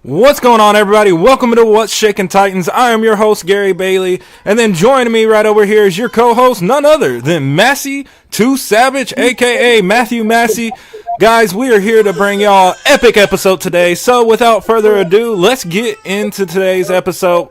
What's going on, everybody? Welcome to What's Shaking Titans. I am your host, Gary Bailey, and then joining me right over here is your co-host, none other than Massey Too Savage, aka Matthew Massey. Guys, we are here to bring y'all an epic episode today. So, without further ado, let's get into today's episode.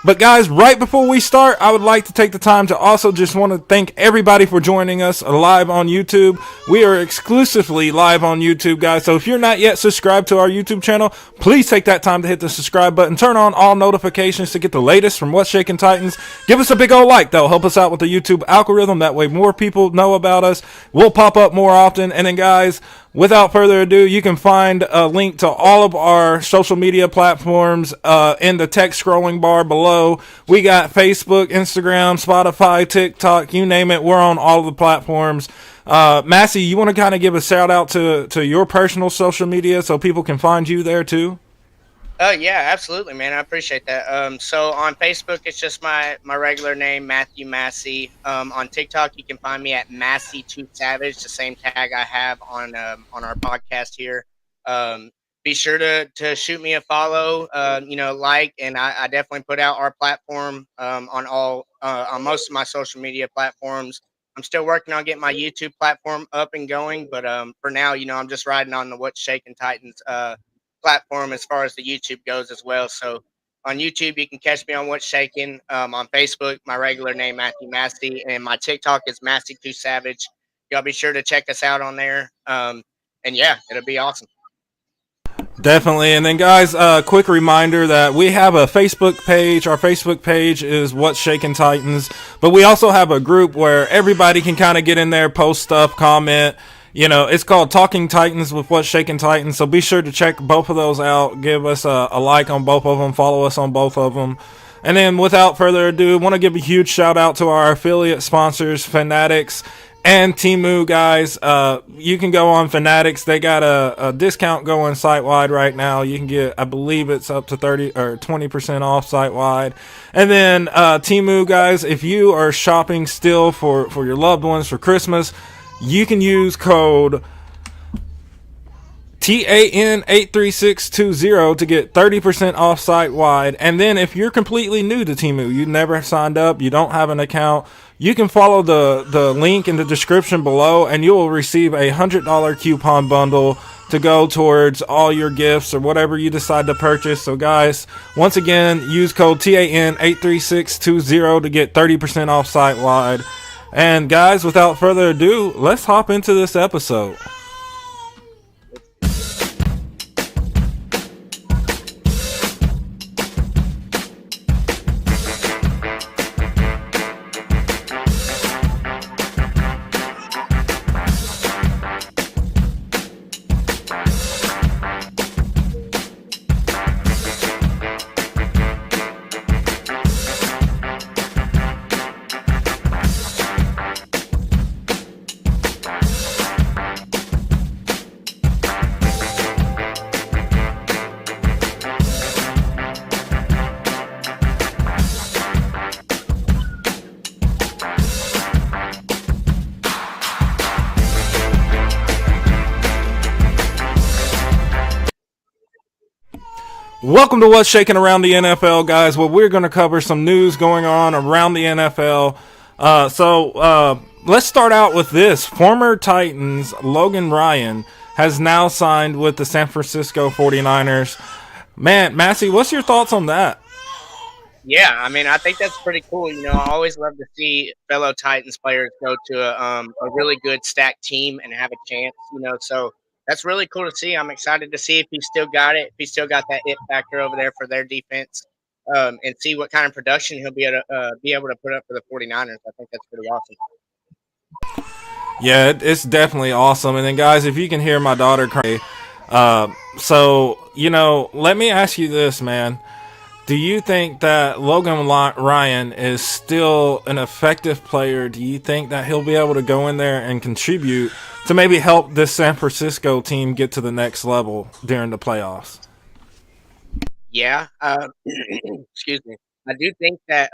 But guys, right before we start, I would like to take the time to also just want to thank everybody for joining us live on YouTube. We are exclusively live on YouTube, guys. So if you're not yet subscribed to our YouTube channel, please take that time to hit the subscribe button. Turn on all notifications to get the latest from What's Shaking Titans. Give us a big old like. That'll help us out with the YouTube algorithm. That way more people know about us. We'll pop up more often. And then guys, without further ado, you can find a link to all of our social media platforms in the text scrolling bar below. We got Facebook, Instagram, Spotify, TikTok, you name it. We're on all of the platforms. Massey, you want to kind of give a shout out to your personal social media so people can find you there too? Yeah, absolutely, man. I appreciate that. So on Facebook, it's just my regular name, Matthew Massey. On TikTok, you can find me at Massey Too Savage, the same tag I have on our podcast here. Be sure to shoot me a follow, like, and I definitely put out our platform on most of my social media platforms. I'm still working on getting my YouTube platform up and going, but for now, I'm just riding on the What's Shaking Titans platform as far as the YouTube goes as well. So on YouTube, you can catch me on What's Shaking. On Facebook, my regular name, Matthew Massey, and my TikTok is Massey Too Savage. Y'all be sure to check us out on there. And yeah, it'll be awesome. Definitely. And then, guys, quick reminder that we have a Facebook page. Our Facebook page is What's Shaking Titans. But we also have a group where everybody can kind of get in there, post stuff, comment. It's called Talking Titans with What's Shaking Titans. So be sure to check both of those out. Give us a like on both of them. Follow us on both of them. And then, without further ado, I want to give a huge shout out to our affiliate sponsors, Fanatics and Temu, guys. You can go on Fanatics. They got a discount going site-wide right now. You can get, I believe it's up to 30 or 20% off site-wide. And then Temu, guys, if you are shopping still for your loved ones for Christmas, you can use code TAN83620 to get 30% off site-wide. And then if you're completely new to Temu, you never have signed up, you don't have an account, you can follow the link in the description below and you will receive a $100 coupon bundle to go towards all your gifts or whatever you decide to purchase. So guys, once again, use code TAN83620 to get 30% off site-wide. And guys, without further ado, let's hop into this episode. Welcome to What's Shaking Around the NFL, guys. Well, we're going to cover some news going on around the NFL. Let's start out with this. Former Titans Logan Ryan has now signed with the San Francisco 49ers. Man, Massey, what's your thoughts on that? Yeah, I mean, I think that's pretty cool. I always love to see fellow Titans players go to a really good stacked team and have a chance. So that's really cool to see. I'm excited to see if he still got it, if he still got that it factor over there for their defense, and see what kind of production he'll be able to put up for the 49ers. I think that's pretty awesome. Yeah, it's definitely awesome. And then, guys, if you can hear my daughter cry, let me ask you this, man. Do you think that Logan Ryan is still an effective player? Do you think that he'll be able to go in there and contribute to maybe help this San Francisco team get to the next level during the playoffs? Yeah, excuse me. I do think that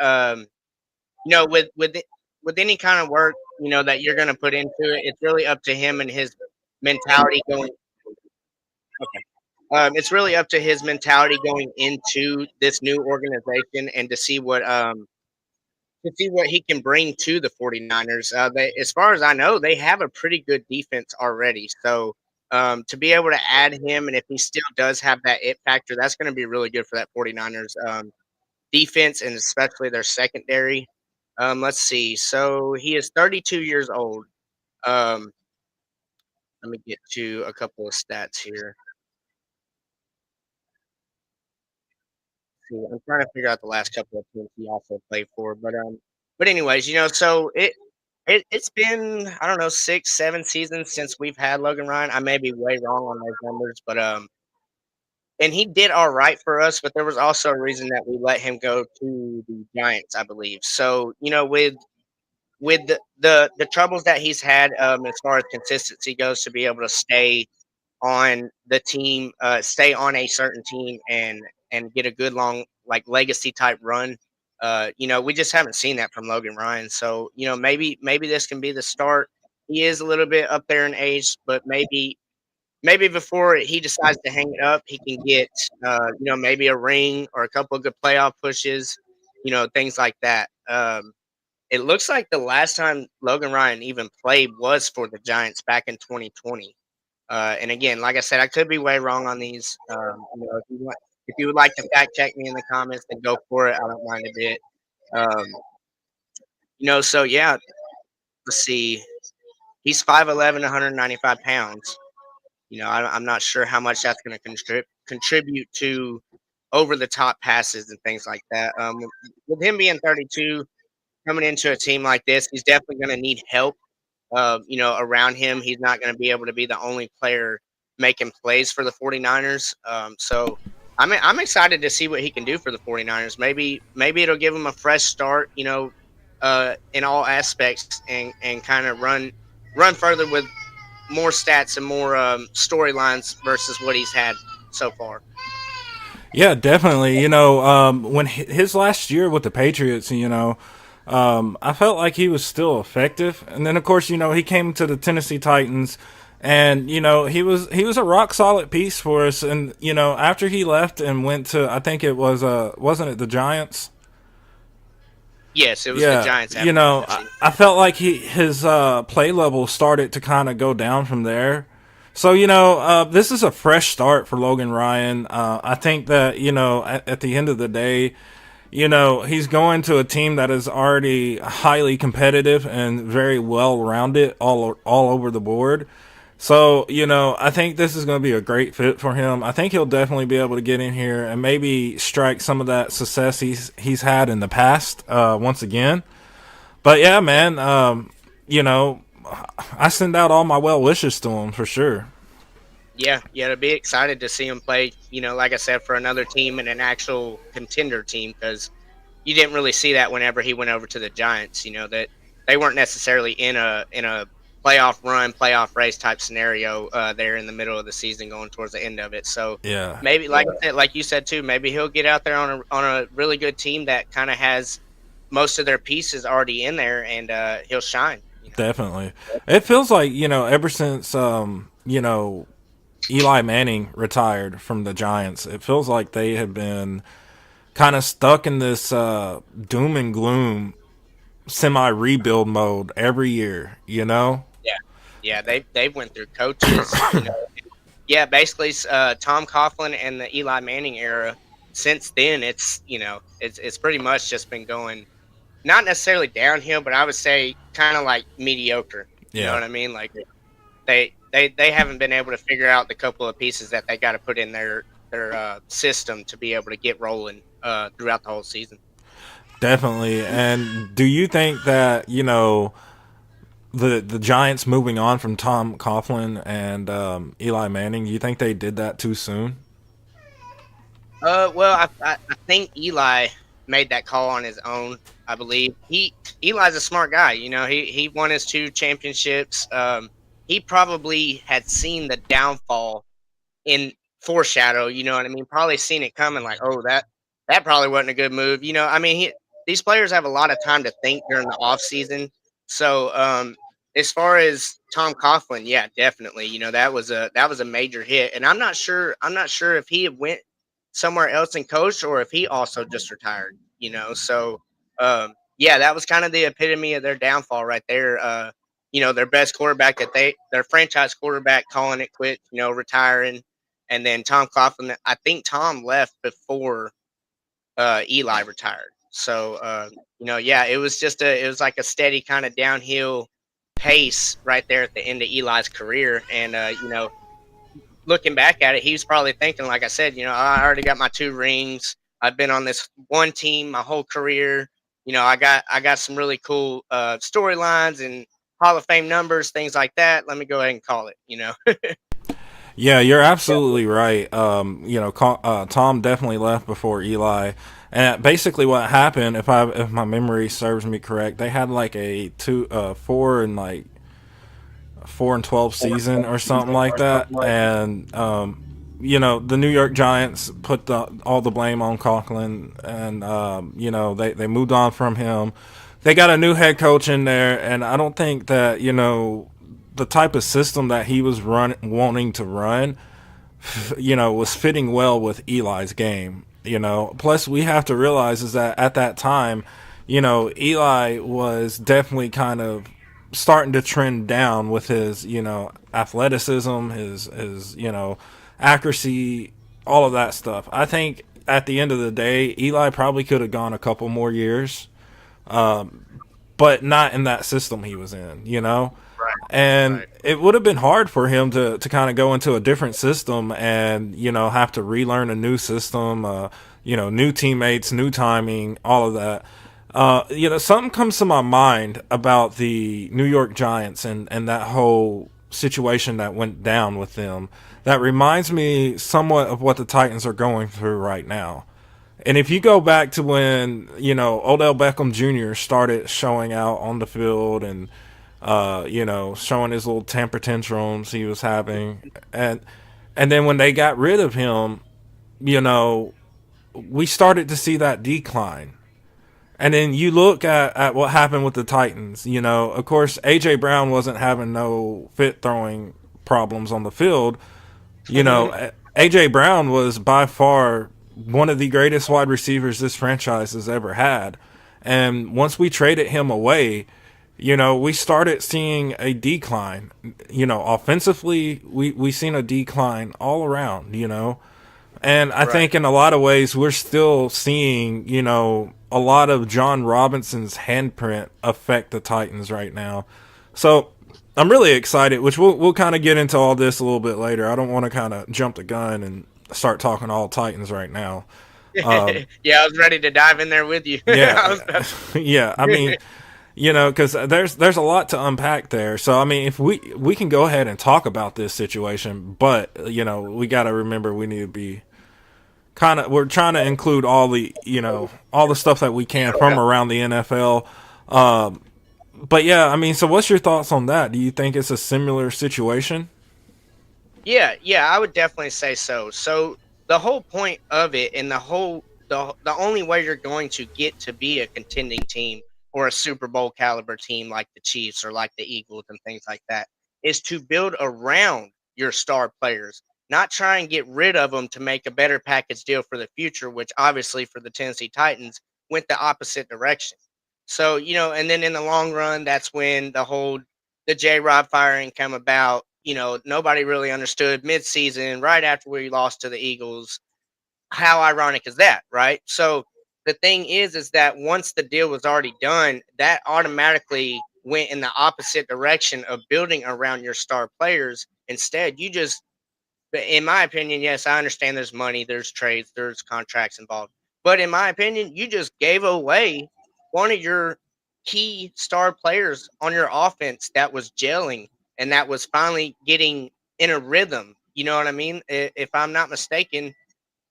with any kind of work that you're going to put into it, it's really up to him and his mentality going. Okay. It's really up to his mentality going into this new organization and to see what he can bring to the 49ers. As far as I know, they have a pretty good defense already. So to be able to add him, and if he still does have that it factor, that's going to be really good for that 49ers defense and especially their secondary. Let's see. So he is 32 years old. Um, let me get to a couple of stats here. See, I'm trying to figure out the last couple of teams he also played for, but anyways, so it's been I don't know 6, 7 seasons since we've had Logan Ryan. I may be way wrong on those numbers, but and he did all right for us, but there was also a reason that we let him go to the Giants, I believe. So with the troubles that he's had as far as consistency goes, to be able to stay on the team, stay on a certain team, and get a good long like legacy type run. We just haven't seen that from Logan Ryan. So maybe this can be the start. He is a little bit up there in age, but maybe before he decides to hang it up, he can get maybe a ring or a couple of good playoff pushes, things like that. It looks like the last time Logan Ryan even played was for the Giants back in 2020. And again, like I said, I could be way wrong on these. If you would like to fact check me in the comments, then go for it. I don't mind a bit. Um, so yeah, let's see. He's 5'11", 195 pounds. I'm not sure how much that's going to contribute to over the top passes and things like that. With him being 32, coming into a team like this, he's definitely going to need help around him. He's not going to be able to be the only player making plays for the 49ers. So I'm excited to see what he can do for the 49ers. Maybe it'll give him a fresh start, in all aspects and kind of run further with more stats and more storylines versus what he's had so far. Yeah, definitely. When his last year with the Patriots, I felt like he was still effective. And then, of course, he came to the Tennessee Titans, and he was a rock solid piece for us. And after he left and went to, I think it was wasn't it the Giants? Yes, it was the Yeah, Giants after Tennessee. I felt like his play level started to kind of go down from there. So this is a fresh start for Logan Ryan. I think that at the end of the day, he's going to a team that is already highly competitive and very well rounded all over the board. So, I think this is going to be a great fit for him. I think he'll definitely be able to get in here and maybe strike some of that success he's had in the past once again. But yeah, man, I send out all my well wishes to him for sure. Yeah, to be excited to see him play. Like I said, for another team and an actual contender team, because you didn't really see that whenever he went over to the Giants. That they weren't necessarily in a playoff run, playoff race type scenario there in the middle of the season, going towards the end of it. So Yeah, maybe, like I said, like you said too, maybe he'll get out there on a really good team that kind of has most of their pieces already in there, and he'll shine. definitely. It feels like, ever since, Eli Manning retired from the Giants, it feels like they have been kind of stuck in this doom and gloom semi rebuild mode every year, Yeah, yeah, they went through coaches. Yeah, basically, Tom Coughlin and the Eli Manning era. Since then, it's pretty much just been going not necessarily downhill, but I would say kind of like mediocre. You know Yeah, what I mean? Like they haven't been able to figure out the couple of pieces that they got to put in their system to be able to get rolling throughout the whole season. definitely. And do you think that, the Giants moving on from Tom Coughlin and Eli Manning, you think they did that too soon? Well, I think Eli made that call on his own. I believe Eli's a smart guy. He won his 2 championships. He probably had seen the downfall in foreshadow. You know what I mean? Probably seen it coming. Like, oh, that probably wasn't a good move. I mean, these players have a lot of time to think during the off season, so as far as Tom Coughlin, yeah, definitely. That was a major hit, and I'm not sure if he had went somewhere else and coached or if he also just retired. So yeah, that was kind of the epitome of their downfall right there. Their best quarterback their franchise quarterback calling it quits, retiring, and then Tom Coughlin. I think Tom left before Eli retired. So yeah, it was like a steady kind of downhill pace right there at the end of Eli's career. And looking back at it, he was probably thinking, like I said, I already got my 2 rings. I've been on this one team my whole career. I got some really cool storylines and Hall of Fame numbers, things like that. Let me go ahead and call it. Yeah, you're absolutely right. Tom definitely left before Eli, and basically what happened, if my memory serves me correct, they had like a 4-12 season or something like that, and the New York Giants put all the blame on Conklin, and they moved on from him. They got a new head coach in there, and I don't think that the type of system that he was wanting to run, was fitting well with Eli's game. Plus we have to realize is that at that time, Eli was definitely kind of starting to trend down with his, athleticism, his accuracy, all of that stuff. I think at the end of the day, Eli probably could have gone a couple more years, but not in that system he was in. Right. And Right. it would have been hard for him to kind of go into a different system and, have to relearn a new system, new teammates, new timing, all of that. Something comes to my mind about the New York Giants and that whole situation that went down with them that reminds me somewhat of what the Titans are going through right now. And if you go back to when, Odell Beckham Jr. started showing out on the field and, showing his little temper tantrums he was having. And then when they got rid of him, you know, we started to see that decline. And then you look at what happened with the Titans. Of course, A.J. Brown wasn't having no fit throwing problems on the field. A.J. Brown was by far one of the greatest wide receivers this franchise has ever had. And once we traded him away, we started seeing a decline. Offensively, we seen a decline all around. And I Right. think in a lot of ways, we're still seeing, a lot of John Robinson's handprint affect the Titans right now. So I'm really excited, which we'll kind of get into all this a little bit later. I don't want to kind of jump the gun and start talking all Titans right now. Yeah, I was ready to dive in there with you. I was Yeah, yeah. I mean, because there's a lot to unpack there. So I mean, if we can go ahead and talk about this situation, but we got to remember we need to be we're trying to include all the stuff that we can from around the NFL. But yeah, I mean, so what's your thoughts on that? Do you think it's a similar situation? Yeah, yeah, I would definitely say so. So the whole point of it, and the only way you're going to get to be a contending team or a Super Bowl caliber team like the Chiefs or like the Eagles and things like that, is to build around your star players, not try and get rid of them to make a better package deal for the future, which obviously for the Tennessee Titans went the opposite direction. So, and then in the long run, that's when the J Rob firing come about. Nobody really understood mid-season, right after we lost to the Eagles. How ironic is that, right? So the thing is that once the deal was already done, that automatically went in the opposite direction of building around your star players. Instead, you just, in my opinion, yes, I understand there's money, there's trades, there's contracts involved. But in my opinion, you just gave away one of your key star players on your offense that was gelling and that was finally getting in a rhythm. You know what I mean? If I'm not mistaken,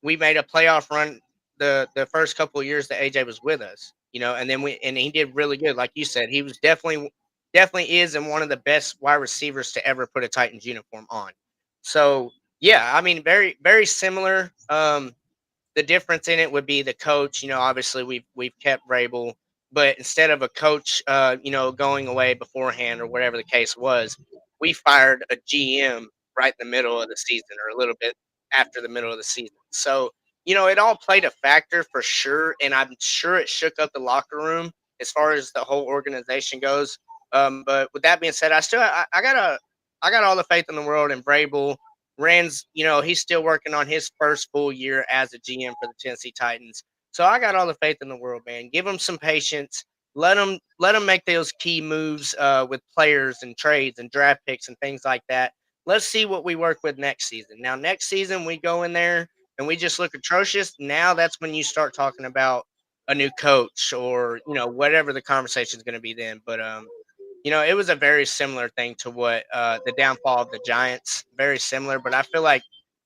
we made a playoff run the first couple of years that AJ was with us, and then he did really good. Like you said, he was definitely is and one of the best wide receivers to ever put a Titans uniform on. So yeah, I mean, very very similar. The difference in it would be the coach. Obviously we've kept Rabel. But instead of a coach, going away beforehand or whatever the case was, we fired a GM right in the middle of the season or a little bit after the middle of the season. So, it all played a factor for sure, and I'm sure it shook up the locker room as far as the whole organization goes. But with that being said, I got all the faith in the world in Vrabel. Rand's, he's still working on his first full year as a GM for the Tennessee Titans. So I got all the faith in the world, man. Give him some patience. Let him make those key moves with players and trades and draft picks and things like that. Let's see what we work with next season. Now, next season we go in there and we just look atrocious. Now that's when you start talking about a new coach or whatever the conversation is going to be then. But it was a very similar thing to what the downfall of the Giants. Very similar, but I feel like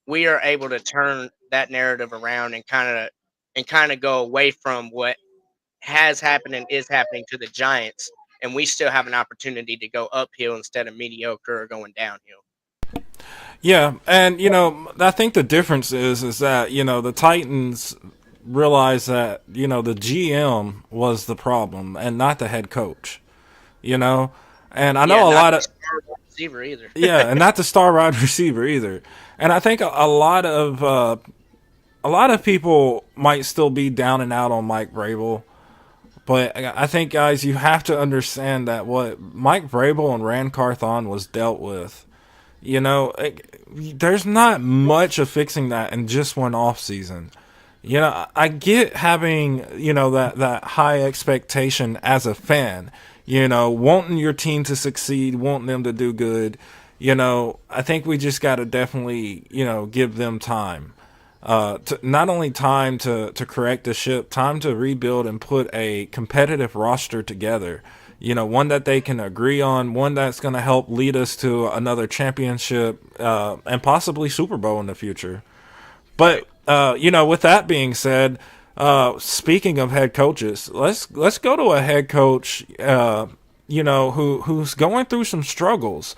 we are able to turn that narrative around and kind of go away from what has happened and is happening to the Giants, and we still have an opportunity to go uphill instead of mediocre or going downhill. Yeah, and I think the difference is that the Titans realized that the GM was the problem and not the head coach. You know, and I Yeah, know a not lot the of star wide receiver either. yeah, and not the star wide receiver either. And I think a lot of people might still be down and out on Mike Vrabel, but I think guys, you have to understand that what Mike Vrabel and Rand Carthon was dealt with. There's not much of fixing that in just one off season. I get having, that high expectation as a fan, wanting your team to succeed, wanting them to do good. I think we just got to definitely, give them time. Not only time to correct the ship, time to rebuild and put a competitive roster together. One that they can agree on, one that's going to help lead us to another championship and possibly Super Bowl in the future. But Right. with that being said, speaking of head coaches, let's go to a head coach, who's going through some struggles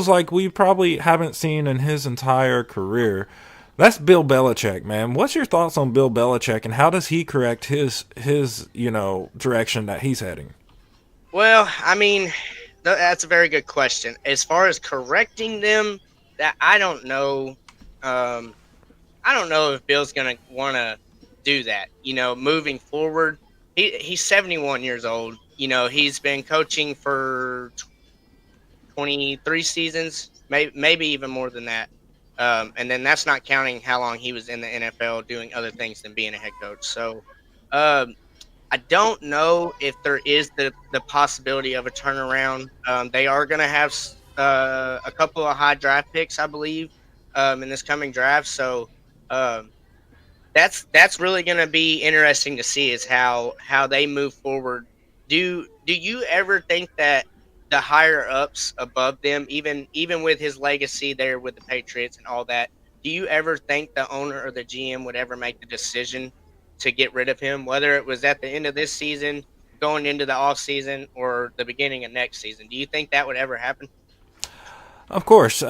like we probably haven't seen in his entire career. That's Bill Belichick, man. What's your thoughts on Bill Belichick and how does he correct his direction that he's heading? Well, I mean, that's a very good question. As far as correcting them, that I don't know. Um, I don't know if Bill's gonna want to do that. Moving forward, he's 71 years old. He's been coaching for 23 seasons, maybe even more than that. And then that's not counting how long he was in the NFL doing other things than being a head coach. So um, I don't know if there is the possibility of a turnaround. They are going to have a couple of high draft picks, I believe, in this coming draft. So um, that's really going to be interesting to see is how they move forward. Do you ever think that the higher ups above them, even with his legacy there with the Patriots and all that, do you ever think the owner or the GM would ever make the decision to get rid of him, whether it was at the end of this season, going into the off season, or the beginning of next season? Do you think that would ever happen? Of course,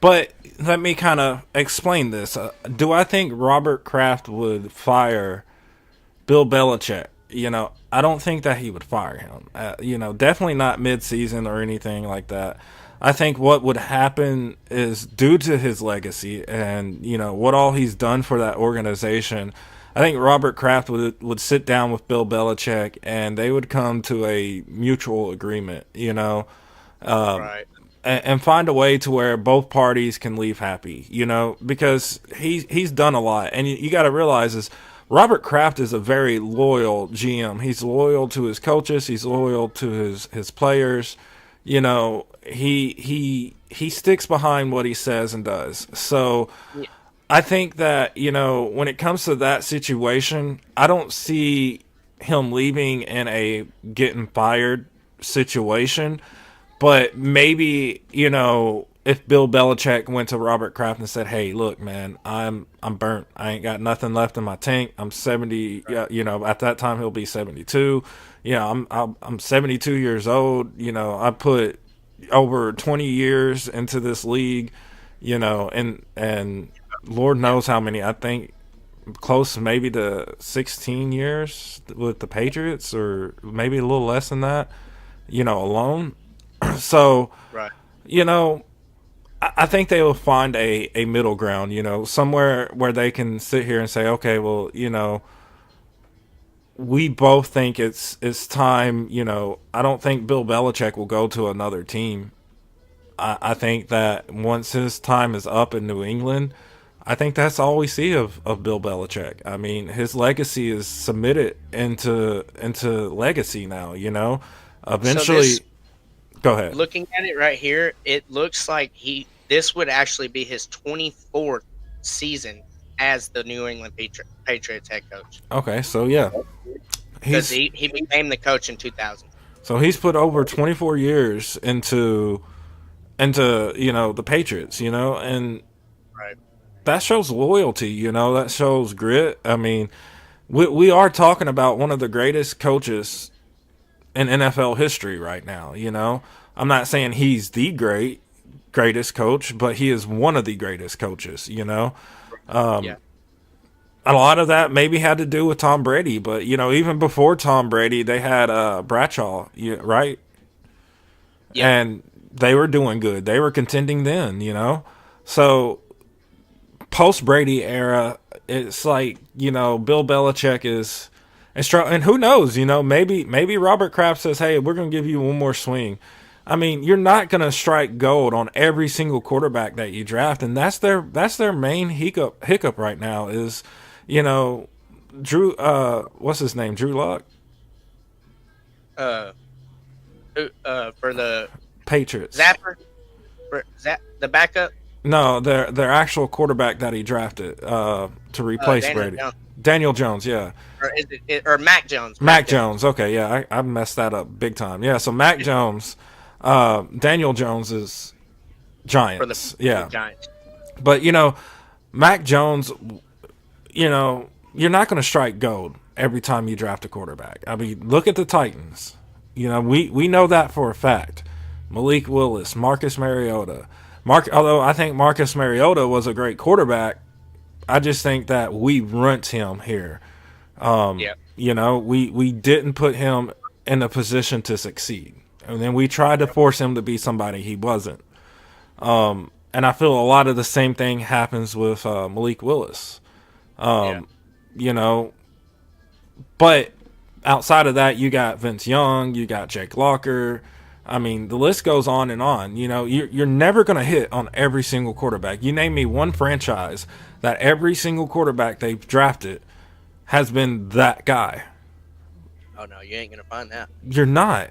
but let me kind of explain this. Do I think Robert Kraft would fire Bill Belichick? I don't think that he would fire him. Definitely not mid-season or anything like that. I think what would happen is due to his legacy and what all he's done for that organization. I think Robert Kraft would sit down with Bill Belichick and they would come to a mutual agreement. Right. And find a way to where both parties can leave happy, because he's done a lot, and you got to realize is Robert Kraft is a very loyal GM. He's loyal to his coaches. He's loyal to his players. He sticks behind what he says and does. So Yeah. I think that when it comes to that situation, I don't see him leaving in a getting fired situation. But maybe if Bill Belichick went to Robert Kraft and said, "Hey, look, man, I'm burnt. I ain't got nothing left in my tank. I'm 70. At that time he'll be 72. I'm 72 years old. I put over 20 years into this league. And Lord knows how many. I think close maybe to 16 years with the Patriots, or maybe a little less than that, alone. So, Right. you know, I think they will find a middle ground, somewhere where they can sit here and say, okay, well, we both think it's time. I don't think Bill Belichick will go to another team. I think that once his time is up in New England, I think that's all we see of Bill Belichick. I mean, his legacy is submitted into legacy now. So Eventually, go ahead. looking at it right here, it looks like this would actually be his 24th season as the New England Patriots head coach. Okay, so yeah, Because he became the coach in 2000. so he's put over 24 years into the Patriots, and Right. that shows loyalty. That shows grit. I mean, we are talking about one of the greatest coaches in NFL history right now. I'm not saying he's the greatest coach, but he is one of the greatest coaches. Yeah. A lot of that maybe had to do with Tom Brady, but even before Tom Brady, they had Bradshaw, right? Yeah. And they were doing good. They were contending then. So post Brady era, it's like Bill Belichick is, and who knows? Maybe Robert Kraft says, "Hey, we're going to give you one more swing." I mean, you're not going to strike gold on every single quarterback that you draft, and that's their main hiccup right now is, Drew. What's his name? Drew Lock. For the Patriots. Zapper, the backup. No, their actual quarterback that he drafted to replace Daniel Brady. Jones. Daniel Jones, yeah. Or is it Mac Jones? Mac Jones. Okay, yeah, I messed that up big time. Yeah, so Mac Jones, Daniel Jones is Giants. For the yeah, Giants. but Mac Jones, you're not going to strike gold every time you draft a quarterback. I mean, look at the Titans. We know that for a fact. Malik Willis, Marcus Mariota. Although I think Marcus Mariota was a great quarterback, I just think that we runt him here. Yeah. We didn't put him in a position to succeed. And then we tried to force him to be somebody he wasn't. And I feel a lot of the same thing happens with Malik Willis. Yeah. But outside of that, you got Vince Young, you got Jake Locker. I mean, the list goes on and on. You're never going to hit on every single quarterback. You name me one franchise that every single quarterback they've drafted has been that guy. Oh no, you ain't gonna find that. You're not,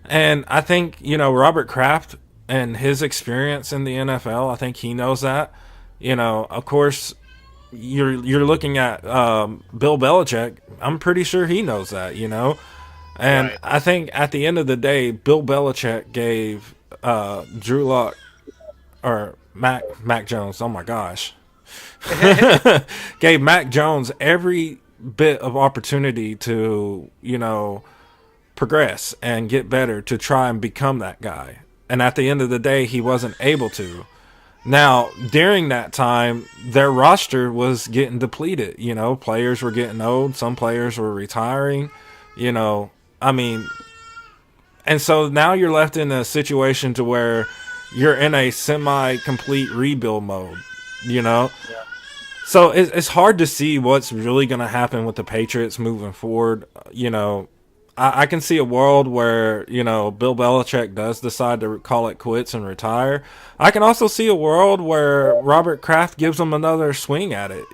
And I think, Robert Kraft and his experience in the NFL, I think he knows that. Of course, you're looking at Bill Belichick. I'm pretty sure he knows that, And Right. I think at the end of the day, Bill Belichick gave Drew Lock or Mac Jones. Oh my gosh, gave Mac Jones every bit of opportunity to progress and get better to try and become that guy. And at the end of the day, he wasn't able to. Now, during that time, their roster was getting depleted. Players were getting old. Some players were retiring. I mean, and so now you're left in a situation to where you're in a semi-complete rebuild mode, Yeah. So it's hard to see what's really going to happen with the Patriots moving forward. I can see a world where, Bill Belichick does decide to call it quits and retire. I can also see a world where Robert Kraft gives them another swing at it,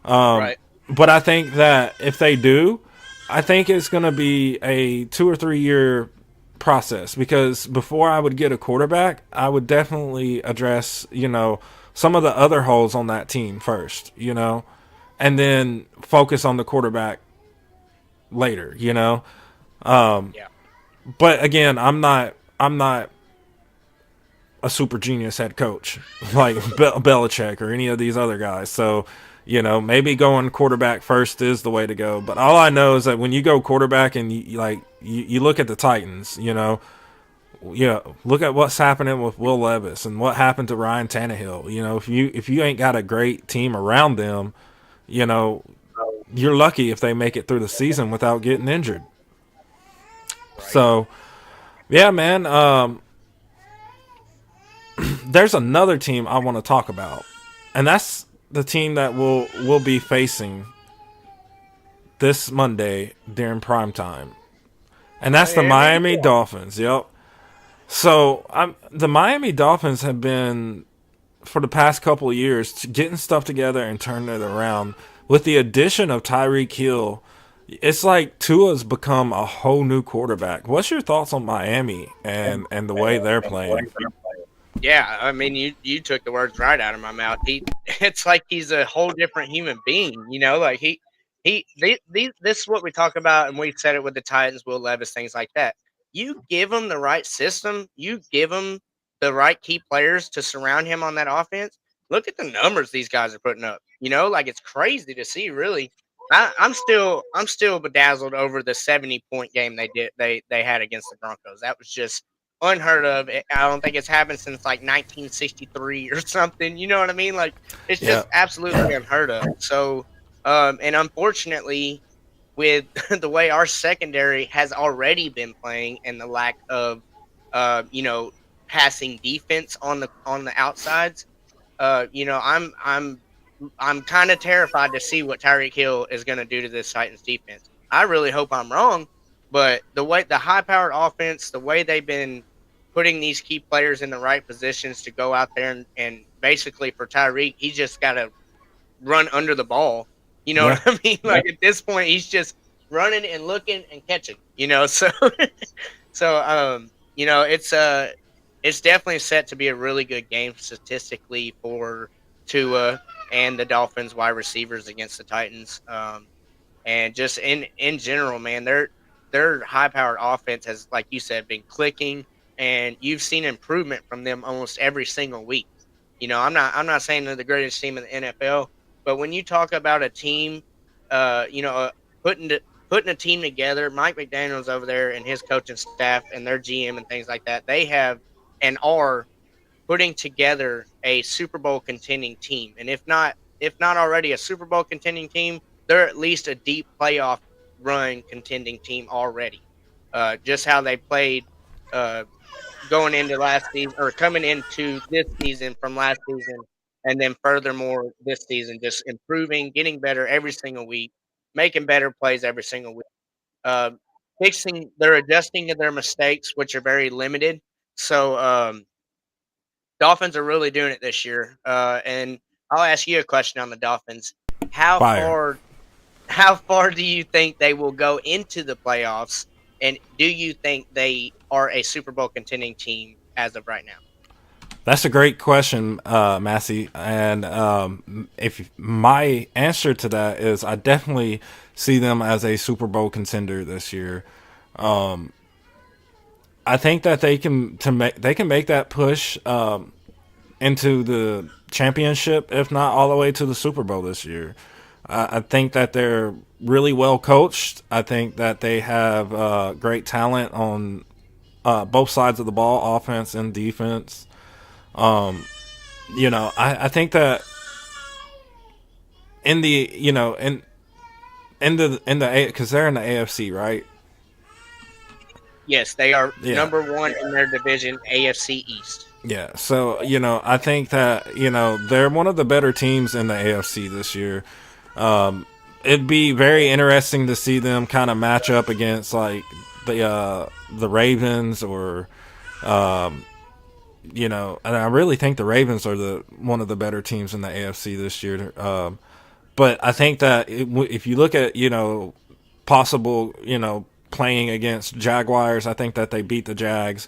Right. But I think that if they do, I think it's going to be a 2 or 3 year process, because before I would get a quarterback, I would definitely address, some of the other holes on that team first, and then focus on the quarterback later, Yeah. But again, I'm not a super genius head coach like Belichick or any of these other guys. So, maybe going quarterback first is the way to go. But all I know is that when you go quarterback and you look at the Titans, look at what's happening with Will Levis and what happened to Ryan Tannehill. If you ain't got a great team around them, you know, you're lucky if they make it through the season without getting injured. Right. So, yeah, man. There's another team I want to talk about, and that's the team that will be facing this Monday during prime time, and that's the Miami. Miami Dolphins. Yep. So the Miami Dolphins have been for the past couple of years getting stuff together and turning it around. With the addition of Tyreek Hill, it's like Tua's become a whole new quarterback. What's your thoughts on Miami and the way they're playing? Yeah, I mean, you took the words right out of my mouth. It's like he's a whole different human being. Like this is what we talk about, and we said it with the Titans, Will Levis, things like that. You give him the right system, you give him the right key players to surround him on that offense. Look at the numbers these guys are putting up. Like it's crazy to see. Really, I'm still bedazzled over the 70-point game they had against the Broncos. That was just unheard of. I don't think it's happened since like 1963 or something. You know what I mean? Like it's Yeah, just absolutely unheard of. So, and unfortunately, with the way our secondary has already been playing and the lack of, you know, passing defense on the outsides, I'm kind of terrified to see what Tyreek Hill is going to do to this Titans defense. I really hope I'm wrong, but the high powered offense, the way they've been putting these key players in the right positions to go out there and basically for Tyreek, he's just got to run under the ball. You know yeah, what I mean? Like at this point, he's just running and looking and catching. So it's definitely set to be a really good game statistically for Tua and the Dolphins wide receivers against the Titans. And just in general, man, their high powered offense has, like you said, been clicking, and you've seen improvement from them almost every single week. I'm not saying they're the greatest team in the NFL, but when you talk about a team, uh, you know, uh, putting putting a team together, Mike McDaniel's over there and his coaching staff and their GM and things like that, they have and are putting together a Super Bowl contending team. And if not already a Super Bowl contending team, they're at least a deep playoff run contending team already. Just how they played uh, going into last season or coming into this season from last season, and then furthermore this season, just improving, getting better every single week, making better plays every single week. Uh, they're adjusting to their mistakes, which are very limited. So Dolphins are really doing it this year. And I'll ask you a question on the Dolphins. How fire. far how far do you think they will go into the playoffs? And do you think they are a Super Bowl contending team as of right now? That's a great question, Massey. And if my answer to that is, I definitely see them as a Super Bowl contender this year. I think that they can make that push into the championship, if not all the way to the Super Bowl this year. I think that they're really well coached. I think that they have great talent on both sides of the ball, offense and defense. I think that in the in the because they're in the AFC, right? Yes, they are Yeah, number one in their division, AFC East. yeah. So I think that they're one of the better teams in the AFC this year. It'd be very interesting to see them kind of match up against like the Ravens or and I really think the Ravens are the one of the better teams in the AFC this year. But I think that if you look at possible playing against Jaguars, I think that they beat the Jags.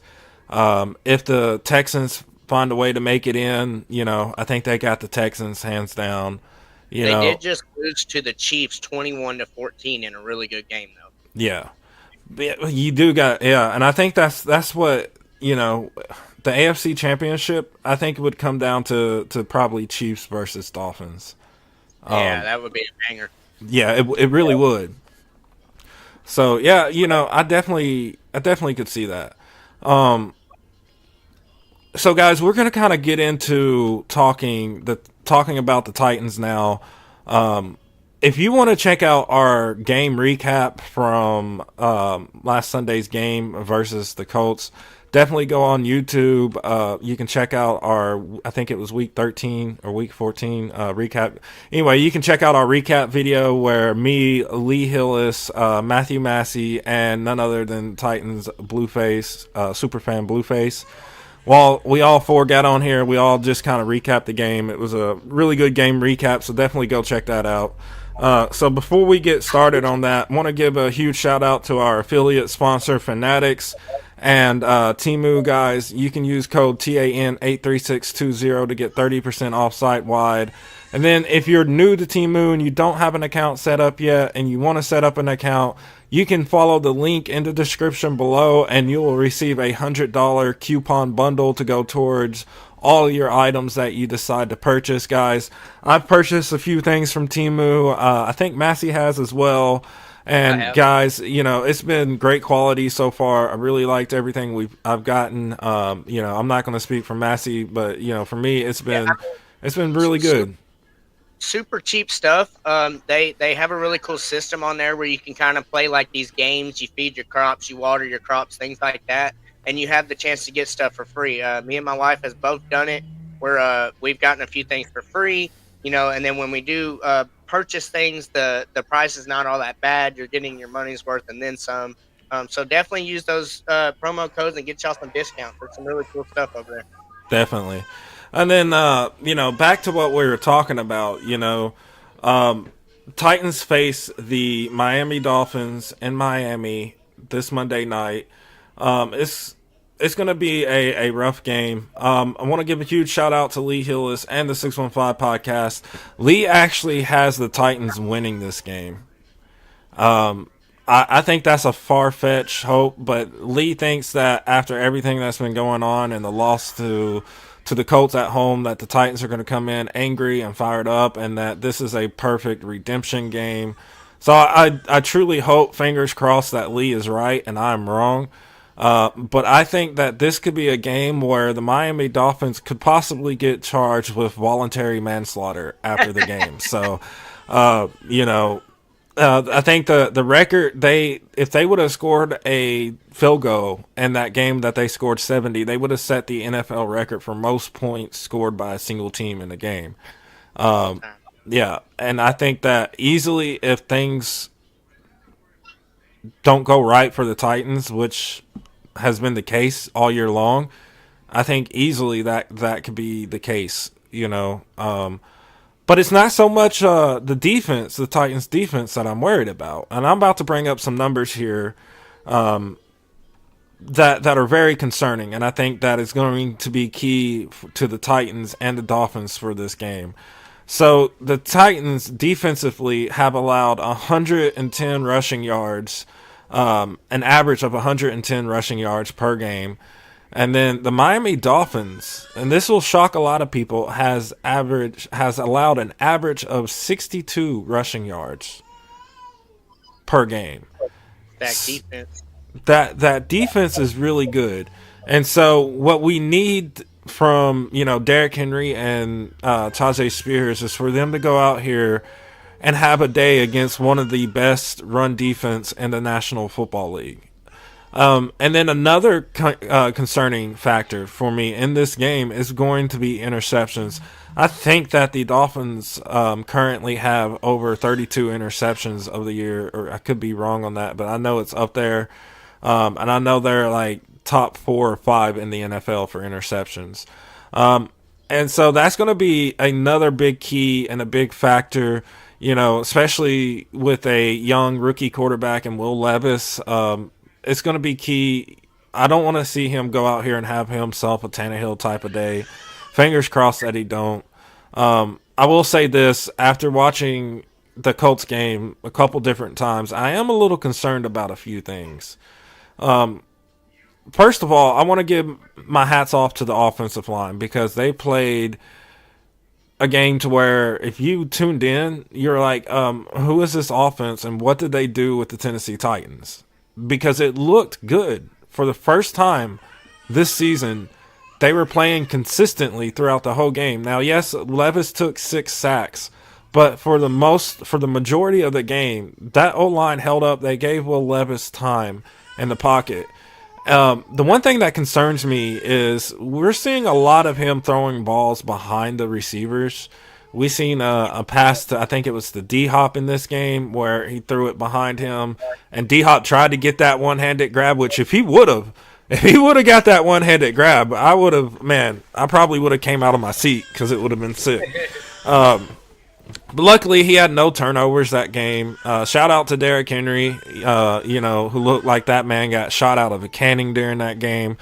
If the Texans find a way to make it in, I think they got the Texans hands down. You They know, did just lose to the Chiefs 21-14 in a really good game, though. yeah, you do got and I think that's what the AFC Championship. I think it would come down to probably Chiefs versus Dolphins. Yeah, that would be a banger. Yeah, it really would. So yeah, I definitely could see that. So, guys, we're going to kind of get into talking about the Titans now. If you want to check out our game recap from last Sunday's game versus the Colts, definitely go on YouTube. You can check out I think it was week 13 or week 14 recap. Anyway, you can check out our recap video where me, Lee Hillis, Matthew Massey, and none other than Titans Blueface, superfan Blueface. While we all four got on here, we all just kind of recapped the game. It was a really good game recap, so definitely go check that out. So before we get started on that, I want to give a huge shout out to our affiliate sponsor, Fanatics, and Temu, guys. You can use code TAN83620 to get 30% off site-wide. And then if you're new to Temu and you don't have an account set up yet and you want to set up an account, you can follow the link in the description below and you will receive a $100 coupon bundle to go towards all your items that you decide to purchase, guys. I've purchased a few things from Temu. I think Massey has as well. And guys, it's been great quality so far. I really liked everything I've gotten. I'm not going to speak for Massey, but for me, it's been really good. Super cheap stuff. They have a really cool system on there where you can kind of play like these games. You feed your crops, you water your crops, things like that, and you have the chance to get stuff for free. Me and my wife has both done it. We've gotten a few things for free, and then when we do purchase things, the price is not all that bad. You're getting your money's worth and then some. So definitely use those promo codes and get y'all some discounts. There's some really cool stuff over there. Definitely. And then, back to what we were talking about, Titans face the Miami Dolphins in Miami this Monday night. It's going to be a rough game. I want to give a huge shout out to Lee Hillis and the 615 podcast. Lee actually has the Titans winning this game. I think that's a far-fetched hope, but Lee thinks that after everything that's been going on and the loss to the Colts at home, that the Titans are going to come in angry and fired up, and that this is a perfect redemption game. So I truly hope, fingers crossed, that Lee is right and I'm wrong. But I think that this could be a game where the Miami Dolphins could possibly get charged with voluntary manslaughter after the game. So, I think the record, if they would have scored a field goal in that game that they scored 70, they would have set the NFL record for most points scored by a single team in the game. Yeah, and I think that easily, if things don't go right for the Titans, which has been the case all year long, I think easily that could be the case, But it's not so much the defense, the Titans' defense, that I'm worried about. And I'm about to bring up some numbers here that are very concerning. And I think that is going to be key to the Titans and the Dolphins for this game. So the Titans defensively have allowed 110 rushing yards, an average of 110 rushing yards per game. And then the Miami Dolphins, and this will shock a lot of people, has allowed an average of 62 rushing yards per game. That defense. That defense is really good. And so what we need from, Derrick Henry and Tajay Spears is for them to go out here and have a day against one of the best run defense in the National Football League. And then another concerning factor for me in this game is going to be interceptions. I think that the Dolphins currently have over 32 interceptions of the year, or I could be wrong on that, but I know it's up there. And I know they're like top 4 or 5 in the NFL for interceptions. And so that's going to be another big key and a big factor, especially with a young rookie quarterback in Will Levis. It's going to be key. I don't want to see him go out here and have himself a Tannehill type of day. Fingers crossed that he don't. I will say this, after watching the Colts game a couple different times, I am a little concerned about a few things. First of all, I want to give my hats off to the offensive line because they played a game to where if you tuned in, you're like, who is this offense and what did they do with the Tennessee Titans? Because it looked good. For the first time this season, they were playing consistently throughout the whole game. Now, yes, Levis took 6 sacks, but for the majority of the game, that O line held up. They gave Will Levis time in the pocket. The one thing that concerns me is we're seeing a lot of him throwing balls behind the receivers. We seen a pass to, I think it was the D Hop in this game, where he threw it behind him, and D Hop tried to get that one handed grab. Which if he would have got that one handed grab, I would have, man, I probably would have came out of my seat because it would have been sick. But luckily, he had no turnovers that game. Shout out to Derrick Henry, who looked like that man got shot out of a cannon during that game.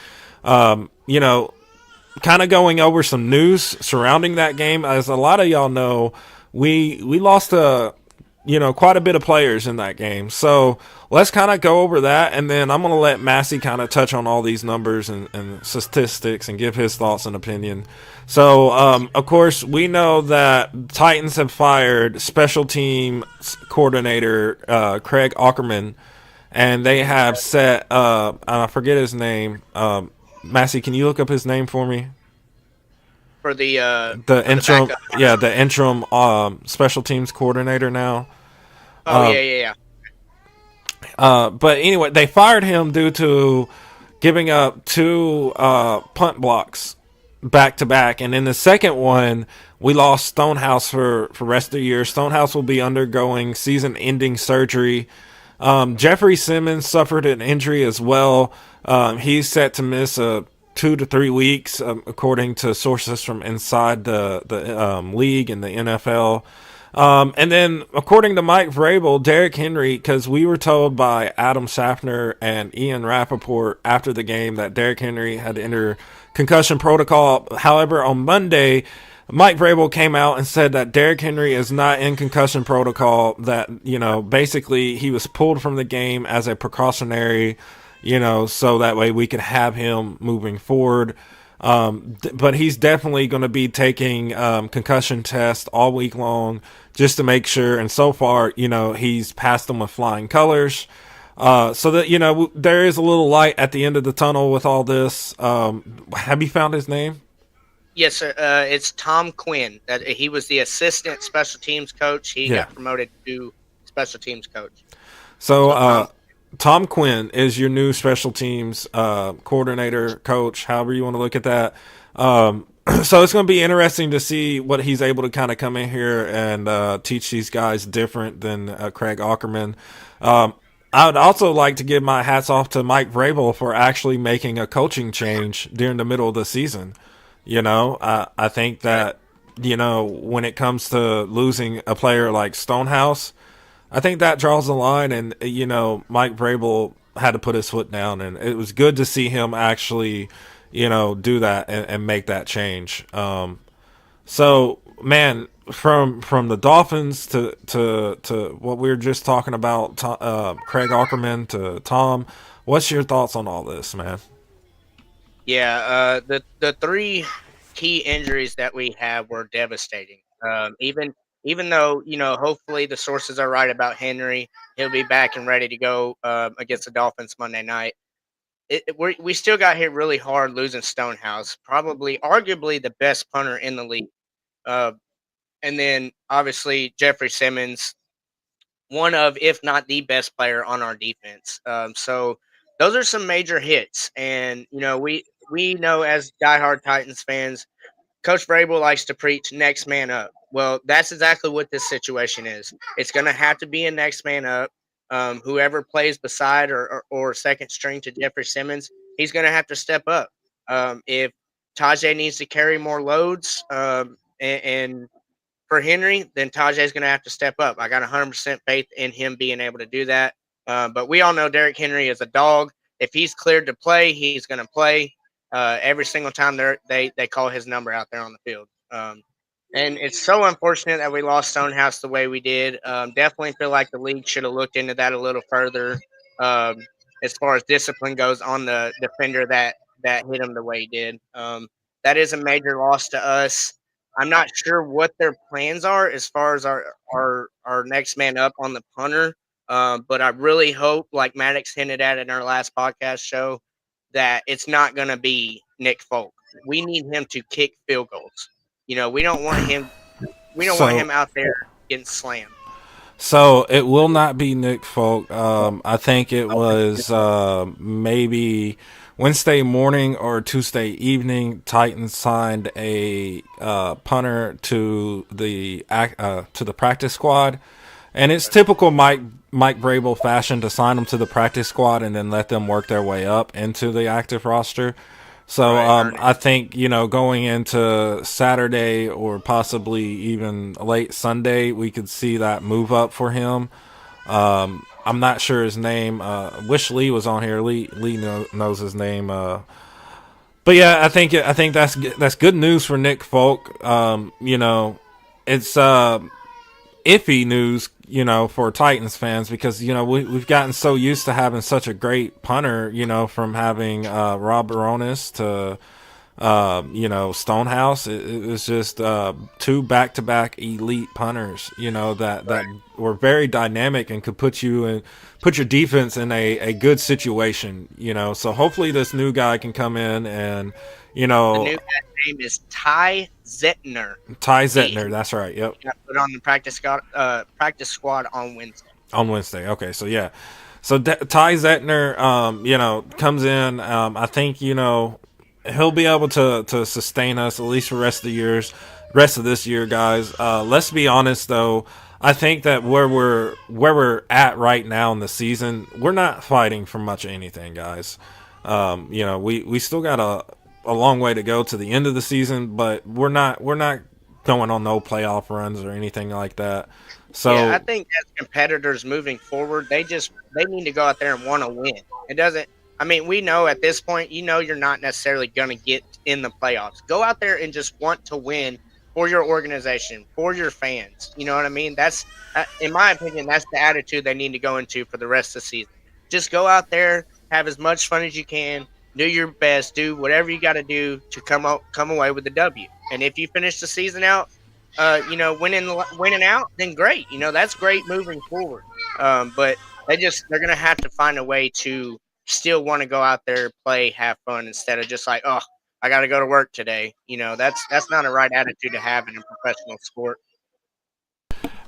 You know, kind of going over some news surrounding that game. As a lot of y'all know, we lost quite a bit of players in that game. So let's kind of go over that, and then I'm going to let Massey kind of touch on all these numbers and statistics and give his thoughts and opinion. So, of course, we know that Titans have fired special team coordinator Craig Ackerman, and they have set, I forget his name. Massey, can you look up his name for me? For the interim, backup. yeah, the interim special teams coordinator now. Oh yeah. But anyway, they fired him due to giving up 2 punt blocks back to back, and in the second one, we lost Stonehouse for rest of the year. Stonehouse will be undergoing season-ending surgery. Jeffrey Simmons suffered an injury as well. He's set to miss 2 to 3 weeks, according to sources from inside the league and the NFL. And then, according to Mike Vrabel, Derrick Henry, because we were told by Adam Schaffner and Ian Rappaport after the game that Derrick Henry had to enter concussion protocol. However, on Monday, Mike Vrabel came out and said that Derrick Henry is not in concussion protocol, that, basically he was pulled from the game as a precautionary, so that way we could have him moving forward. But he's definitely going to be taking concussion tests all week long just to make sure. And so far, he's passed them with flying colors. So that, there is a little light at the end of the tunnel with all this. Have you found his name? Yes, sir. It's Tom Quinn. That he was the assistant special teams coach. He got promoted to special tems coach. So Tom Quinn is your new special teams coordinator, coach, however you want to look at that. So it's going to be interesting to see what he's able to kind of come in here and teach these guys different than Craig Ackerman. I would also like to give my hats off to Mike Vrabel for actually making a coaching change during the middle of the season. I think that, when it comes to losing a player like Stonehouse, I think that draws the line, and, Mike Vrabel had to put his foot down, and it was good to see him actually, do that and make that change. So, man, from the Dolphins to what we were just talking about, Craig Ackerman to Tom, what's your thoughts on all this, man? Yeah, the 3 key injuries that we have were devastating. Even though hopefully the sources are right about Henry, he'll be back and ready to go against the Dolphins Monday night. We still got hit really hard losing Stonehouse, probably arguably the best punter in the league. And then obviously Jeffrey Simmons, one of, if not the best player on our defense. So those are some major hits, and we know as diehard Titans fans, Coach Vrabel likes to preach next man up. Well, that's exactly what this situation is. It's going to have to be a next man up. Whoever plays beside or second string to Jeffrey Simmons, he's going to have to step up. If Tajay needs to carry more loads, and for Henry, then Tajay is going to have to step up. I got 100% faith in him being able to do that. But we all know Derrick Henry is a dog. If he's cleared to play, he's going to play. Every single time they call his number out there on the field. And it's so unfortunate that we lost Stonehouse the way we did. Definitely feel like the league should have looked into that a little further, um, as far as discipline goes on the defender that hit him the way he did. That is a major loss to us. I'm not sure what their plans are as far as our next man up on the punter. But I really hope, like Maddox hinted at in our last podcast show, that it's not going to be Nick Folk. We need him to kick field goals. We don't want him. We don't want So him out there getting slammed. So it will not be Nick Folk. I think it was maybe Wednesday morning or Tuesday evening. Titans signed a punter to the practice squad, and it's typical Mike Vrabel fashion to sign them to the practice squad and then let them work their way up into the active roster. So I think, going into Saturday or possibly even late Sunday, we could see that move up for him. I'm not sure his name. Wish Lee was on here. Lee knows his name. But yeah, I think that's good news for Nick Folk. It's iffy news, for Titans fans because, we've gotten so used to having such a great punter, from having Rob Baronis to, Stonehouse. It was just two back-to-back elite punters, that were very dynamic and could put your defense in a good situation, So hopefully this new guy can come in and, The new guy's name is Ty Zettner. Ty Zettner, that's right. Yep. Got put on the practice squad on Wednesday. On Wednesday, okay. So yeah, Ty Zettner, comes in. I think he'll be able to sustain us at least for the rest of this year, guys. Let's be honest though. I think that where we're at right now in the season, we're not fighting for much of anything, guys. We still got a long way to go to the end of the season, but we're not going on no playoff runs or anything like that. So yeah, I think as competitors moving forward, they need to go out there and want to win. It doesn't. I mean, we know at this point, you're not necessarily going to get in the playoffs. Go out there and just want to win for your organization, for your fans. You know what I mean? That's, in my opinion, that's the attitude they need to go into for the rest of the season. Just go out there, have as much fun as you can. Do your best, do whatever you got to do to come away with the W. And if you finish the season out, winning out, then great. That's great moving forward. But they're gonna have to find a way to still want to go out there, play, have fun instead of just like, oh, I got to go to work today. That's not a right attitude to have in a professional sport.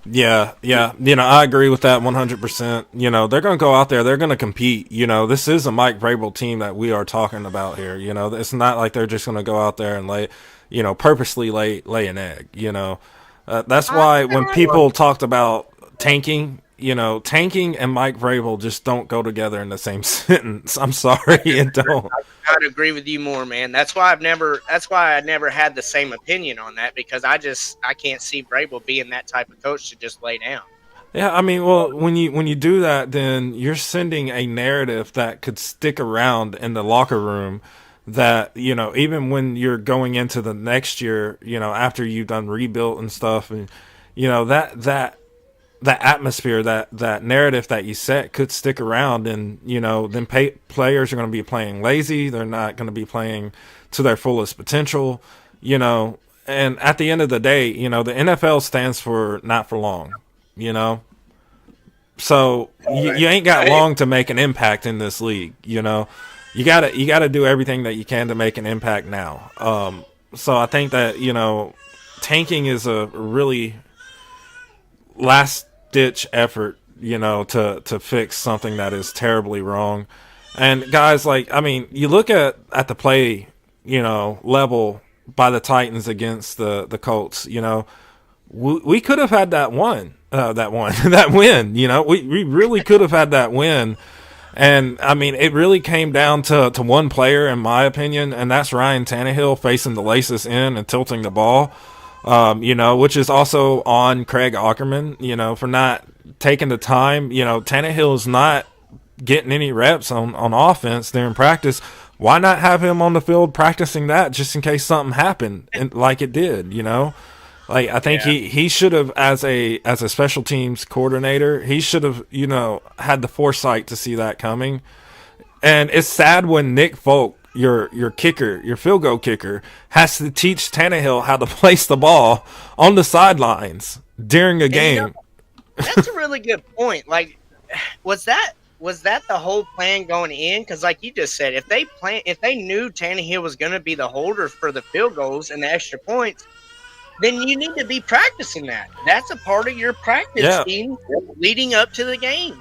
Yeah. I agree with that 100%. They're going to go out there. They're going to compete. This is a Mike Vrabel team that we are talking about here. It's not like they're just going to go out there and purposely lay an egg. That's why when people talked about tanking, tanking and Mike Vrabel just don't go together in the same sentence. I'm sorry, it don't. I'd agree with you more, man. That's why I never had the same opinion on that because I can't see Vrabel being that type of coach to just lay down. Yeah, I mean, well, when you do that, then you're sending a narrative that could stick around in the locker room that, even when you're going into the next year, after you've done rebuilt and stuff and, that atmosphere, that narrative that you set could stick around and, then players are going to be playing lazy. They're not going to be playing to their fullest potential, and at the end of the day, the NFL stands for not for long, so you ain't got long to make an impact in this league, you gotta do everything that you can to make an impact now. So I think that, tanking is a really last ditch effort, to fix something that is terribly wrong. And guys, you look at the play, level by the Titans against the Colts, we could have had that win, we really could have had that win. And it really came down to one player, in my opinion, and that's Ryan Tannehill facing the laces in and tilting the ball. Which is also on Craig Aukerman, for not taking the time. Tannehill is not getting any reps on offense during practice. Why not have him on the field practicing that just in case something happened and like it did, I think he should have, as a special teams coordinator, he should have, had the foresight to see that coming. And it's sad when Nick Folk, your kicker, your field goal kicker, has to teach Tannehill how to place the ball on the sidelines during a game. That's a really good point. Was that was that the whole plan going in? Because like you just said, if they knew Tannehill was going to be the holder for the field goals and the extra points, then you need to be practicing that. That's a part of your practice Yeah. scheme leading up to the game.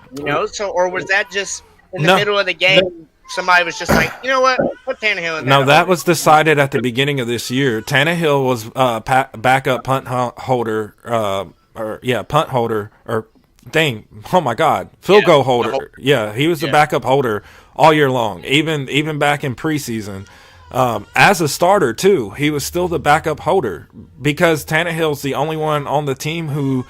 So or was that just in the No. middle of the game? Somebody was just like, you know what, put Tannehill in No, that that hold it. was decided at the beginning of this year. Tannehill was backup holder, punt holder, or oh my God, field Yeah, goal the whole holder. Yeah, he was the yeah. backup holder all year long, even back in preseason. As a starter too, he was still the backup holder because Tannehill's the only one on the team who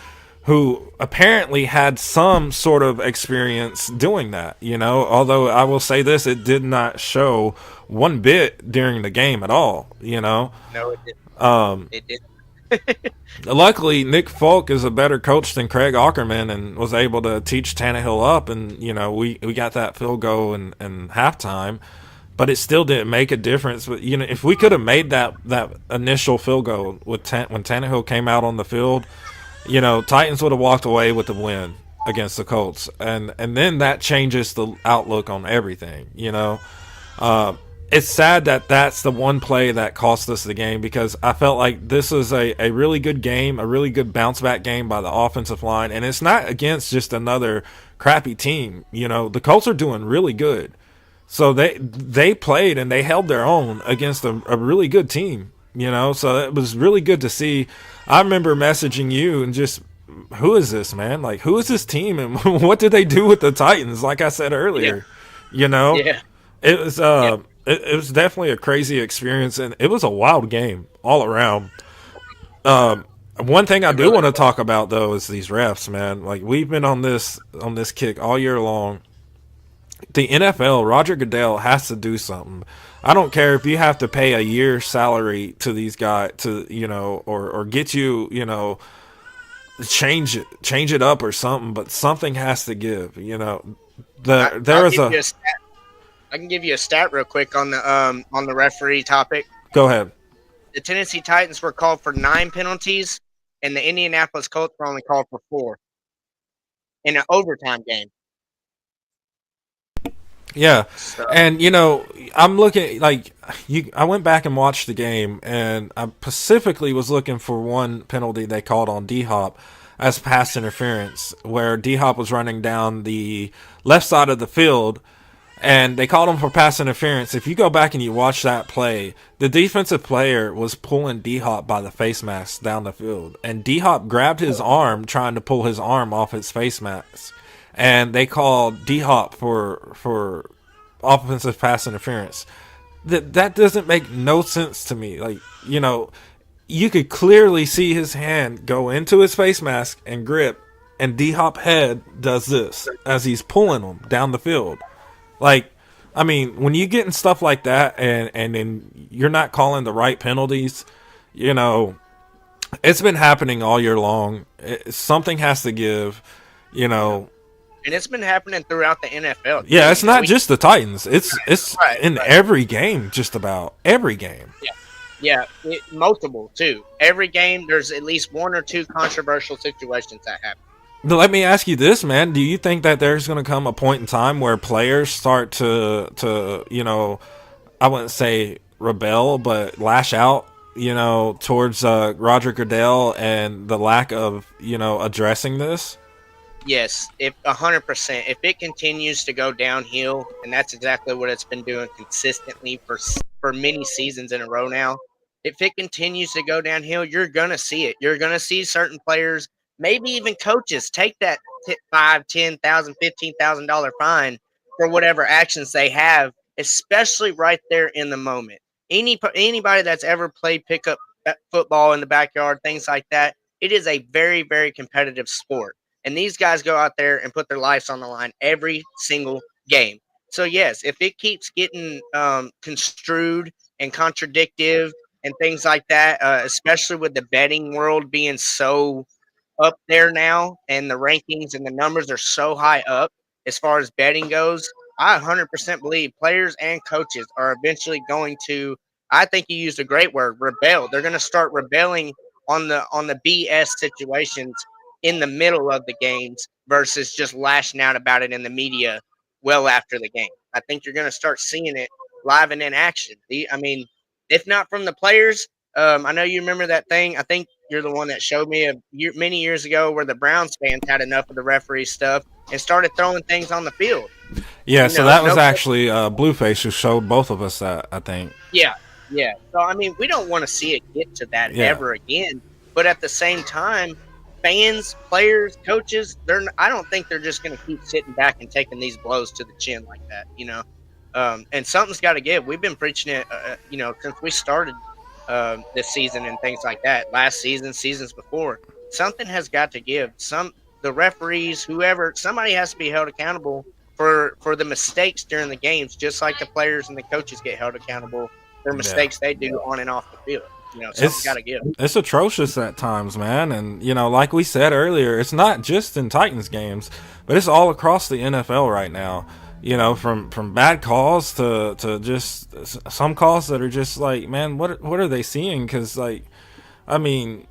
apparently had some sort of experience doing that, although I will say this, it did not show one bit during the game at all, No, it didn't. It didn't. Luckily, Nick Folk is a better coach than Craig Ackerman and was able to teach Tannehill up, and, we got that field goal in halftime, but it still didn't make a difference. But, if we could have made that initial field goal when Tannehill came out on the field, Titans would have walked away with the win against the Colts, and then that changes the outlook on everything. It's sad that that's the one play that cost us the game because I felt like this was a really good game, a really good bounce back game by the offensive line, and it's not against just another crappy team. The Colts are doing really good, so they played and they held their own against a really good team. So it was really good to see. I remember messaging you and just, who is this, man? Like, who is this team and what did they do with the Titans? Like I said earlier, Yeah. it was Yeah. it was definitely a crazy experience and it was a wild game all around. One thing I It do really want to was. talk about though is these refs, man. Like we've been on this kick all year long. The NFL, Roger Goodell has to do something. I don't care if you have to pay a year's salary to these guys to, or get you, change it up or something, but something has to give, there I'll is give a, you a stat. I can give you a stat real quick on the referee topic. go ahead. The Tennessee Titans were called for 9 penalties, and the Indianapolis Colts were only called for 4 in an overtime game. Yeah. So And I'm looking like I went back and watched the game and I specifically was looking for one penalty they called on D-Hop as pass interference where D-Hop was running down the left side of the field and they called him for pass interference. If you go back and you watch that play, the defensive player was pulling D-Hop by the face mask down the field and D-Hop grabbed his arm trying to pull his arm off his face mask. And they called D-Hop for offensive pass interference. That doesn't make no sense to me. Like, you could clearly see his hand go into his face mask and grip, and D-Hop head does this as he's pulling him down the field. Like, I mean, when you get in stuff like that and then you're not calling the right penalties, it's been happening all year long. Something has to give, and it's been happening throughout the NFL. Yeah, Too. it's not just the Titans. It's in Right. every game, just about every game. Multiple too. Every game, there's at least 1 or 2 controversial situations that happen. But let me ask you this, man. Do you think that there's going to come a point in time where players start to I wouldn't say rebel, but lash out, towards Roger Goodell and the lack of, addressing this? Yes, if 100%. If it continues to go downhill, and that's exactly what it's been doing consistently for many seasons in a row now. If it continues to go downhill, you're gonna see it. You're gonna see certain players, maybe even coaches, take that $5, $10,000, $15,000 fine for whatever actions they have, especially right there in the moment. Anybody that's ever played pickup football in the backyard, things like that, it is a very, very competitive sport. And these guys go out there and put their lives on the line every single game. So, yes, if it keeps getting construed and contradictive and things like that, especially with the betting world being so up there now and the rankings and the numbers are so high up as far as betting goes, I 100% believe players and coaches are eventually going to, I think you used a great word, rebel. They're going to start rebelling on the BS situations in the middle of the games versus just lashing out about it in the media well after the game. I think you're going to start seeing it live and in action. I mean, if not from the players, I know you remember that thing. I think you're the one that showed me many years ago where the Browns fans had enough of the referee stuff and started throwing things on the field. Yeah, You so know, that was no. actually Blueface who showed both of us that, I think. Yeah, yeah. So I mean, we don't want to see it get to that Yeah. ever again. But at the same time, fans, players, coaches, I don't think they're just going to keep sitting back and taking these blows to the chin like that. And something's got to give. We've been preaching it, since we started this season and things like that. Last season, seasons before, something has got to give. The referees, whoever, somebody has to be held accountable for the mistakes during the games, just like the players and the coaches get held accountable for Yeah. mistakes they do on and off the field. Something's got to give. It's atrocious at times, man. And, like we said earlier, it's not just in Titans games, but it's all across the NFL right now. From bad calls to just some calls that are just like, man, what are they seeing? Because, like, I mean,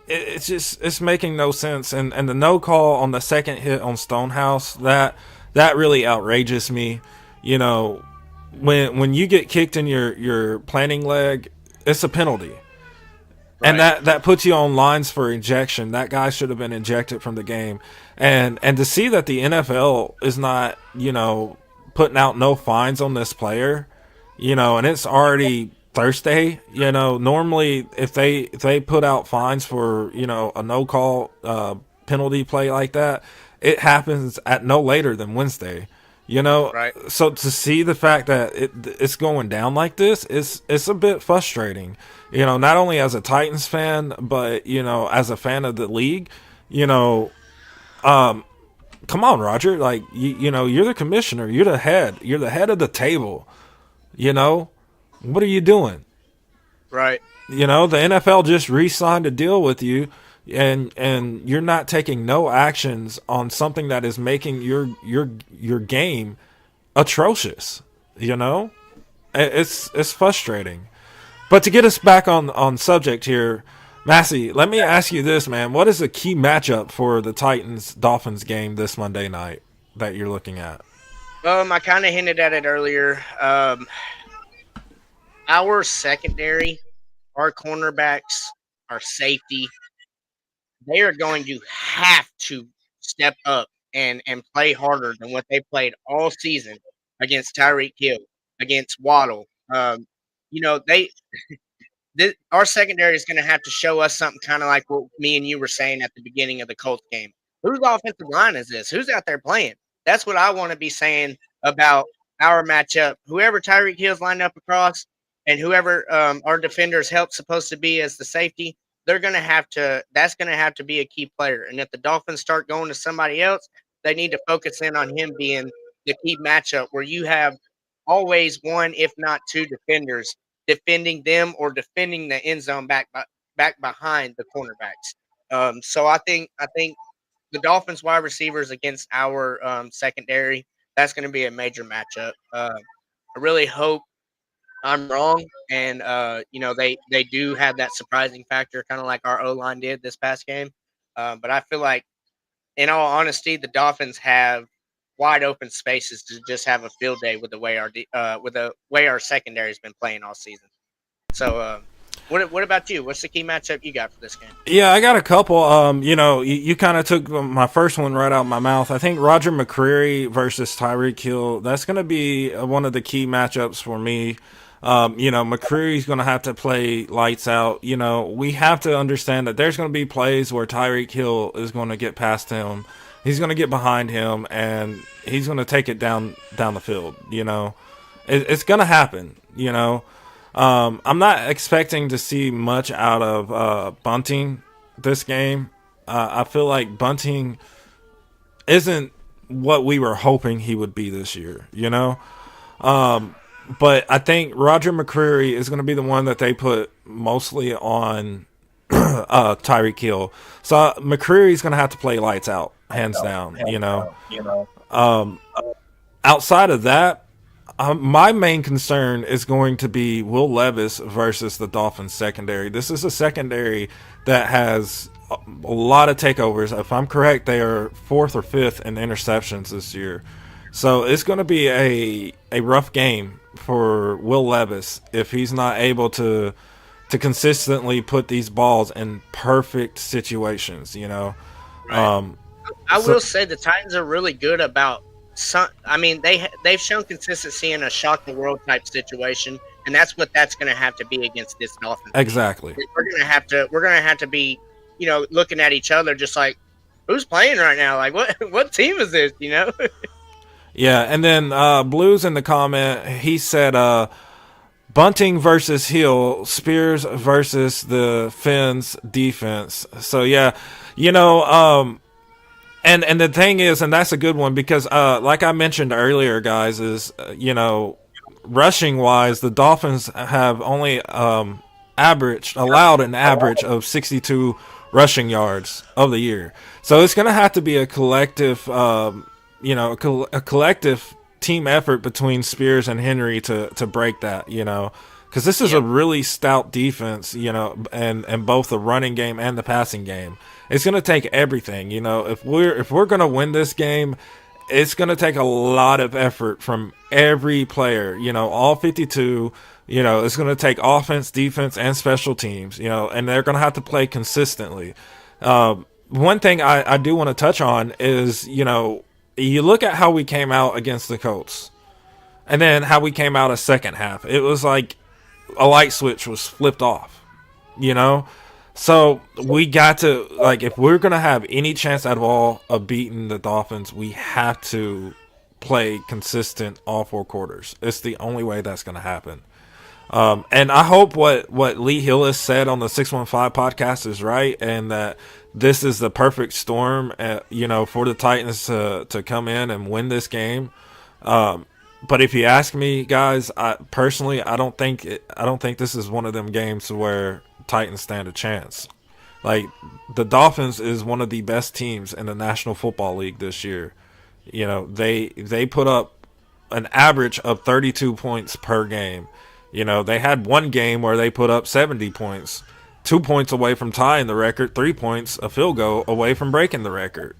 it's making no sense. And the no call on the second hit on Stonehouse, that really outrages me. When you get kicked in your planting leg, it's a penalty. And that puts you on lines for ejection. That guy should have been ejected from the game. And to see that the NFL is not, putting out no fines on this player, and it's already Thursday, normally if they put out fines for, a no call penalty play like that, it happens at no later than Wednesday. Right. So to see the fact that it's going down like this it's a bit frustrating. Not only as a Titans fan, but as a fan of the league. Come on, Roger. Like you're the commissioner. You're the head. You're the head of the table. What are you doing? Right. The NFL just re-signed a deal with you, and you're not taking no actions on something that is making your game atrocious. It's frustrating. But to get us back on subject here, Massey, let me ask you this, man. What is the key matchup for the Titans-Dolphins game this Monday night that you're looking at? I kind of hinted at it earlier. Our secondary, our cornerbacks, our safety, they are going to have to step up and play harder than what they played all season against Tyreek Hill, against Waddle. They our secondary is going to have to show us something kind of like what me and you were saying at the beginning of the Colts game. Whose offensive line is this? Who's out there playing? That's what I want to be saying about our matchup. Whoever Tyreek Hill's lined up across and whoever our defenders help supposed to be as the safety, they're going to have to – that's going to have to be a key player. And if the Dolphins start going to somebody else, they need to focus in on him being the key matchup where you have always one, if not two defenders defending them or defending the end zone back behind the cornerbacks. So I think the Dolphins wide receivers against our secondary, that's going to be a major matchup. I really hope I'm wrong, and they do have that surprising factor, kind of like our O line did this past game. But I feel like, in all honesty, the Dolphins have wide open spaces to just have a field day with the way our secondary has been playing all season. So, what about you? What's the key matchup you got for this game? Yeah, I got a couple. You kind of took my first one right out of my mouth. I think Roger McCreary versus Tyreek Hill. That's going to be one of the key matchups for me. McCreary's going to have to play lights out. We have to understand that there's going to be plays where Tyreek Hill is going to get past him. He's going to get behind him, and he's going to take it down the field. It's going to happen. I'm not expecting to see much out of Bunting this game. I feel like Bunting isn't what we were hoping he would be this year. But I think Roger McCreary is going to be the one that they put mostly on Tyreek Hill. So McCreary's going to have to play lights out, hands down. Outside of that, my main concern is going to be Will Levis versus the Dolphins secondary. This is a secondary that has a lot of takeovers. If I'm correct, they are 4th or 5th in interceptions this year. So it's going to be a rough game for Will Levis if he's not able to consistently put these balls in perfect situations. Right. I So will say the Titans are really good about some. I mean, they've shown consistency in a shock the world type situation, and that's what that's going to have to be against this Dolphins team. exactly. We're going to have to be, looking at each other just like, who's playing right now? Like, what team is this? Yeah, and then Blues in the comment, he said Bunting versus Hill, Spears versus the Finns defense. So yeah, you know, and the thing is, and that's a good one because like I mentioned earlier, guys, is rushing wise, the Dolphins have only allowed an average of 62 rushing yards of the year. So it's going to have to be a collective, a collective team effort between Spears and Henry to break that, because this is a Yep. really stout defense, and both the running game and the passing game. It's going to take everything, if we're going to win this game, it's going to take a lot of effort from every player, all 52. It's going to take offense, defense, and special teams, and they're going to have to play consistently. One thing I do want to touch on is, you look at how we came out against the Colts and then how we came out a second half. It was like a light switch was flipped off, you know? So we got to, like, if we're going to have any chance at all of beating the Dolphins, we have to play consistent all four quarters. It's the only way that's going to happen. And I hope what Lee Hillis said on the 615 podcast is right, and that this is the perfect storm, for the Titans to come in and win this game. But if you ask me, guys, I don't think this is one of them games where Titans stand a chance. Like, the Dolphins is one of the best teams in the National Football League this year. They put up an average of 32 points per game. They had one game where they put up 70 points, 2 points away from tying the record, 3 points, a field goal away from breaking the record.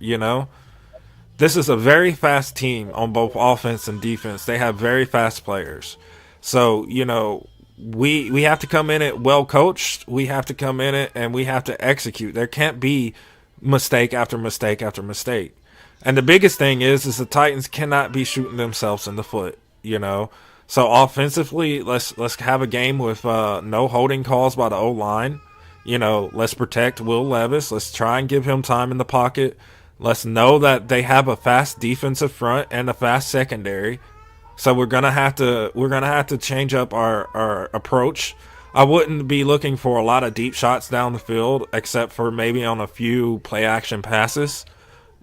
This is a very fast team on both offense and defense. They have very fast players. So, we have to come in it well coached. We have to come in it and we have to execute. There can't be mistake after mistake after mistake. And the biggest thing is the Titans cannot be shooting themselves in the foot, So offensively, let's have a game with no holding calls by the O-line. Let's protect Will Levis. Let's try and give him time in the pocket. Let's know that they have a fast defensive front and a fast secondary. So we're gonna have to change up our approach. I wouldn't be looking for a lot of deep shots down the field, except for maybe on a few play action passes.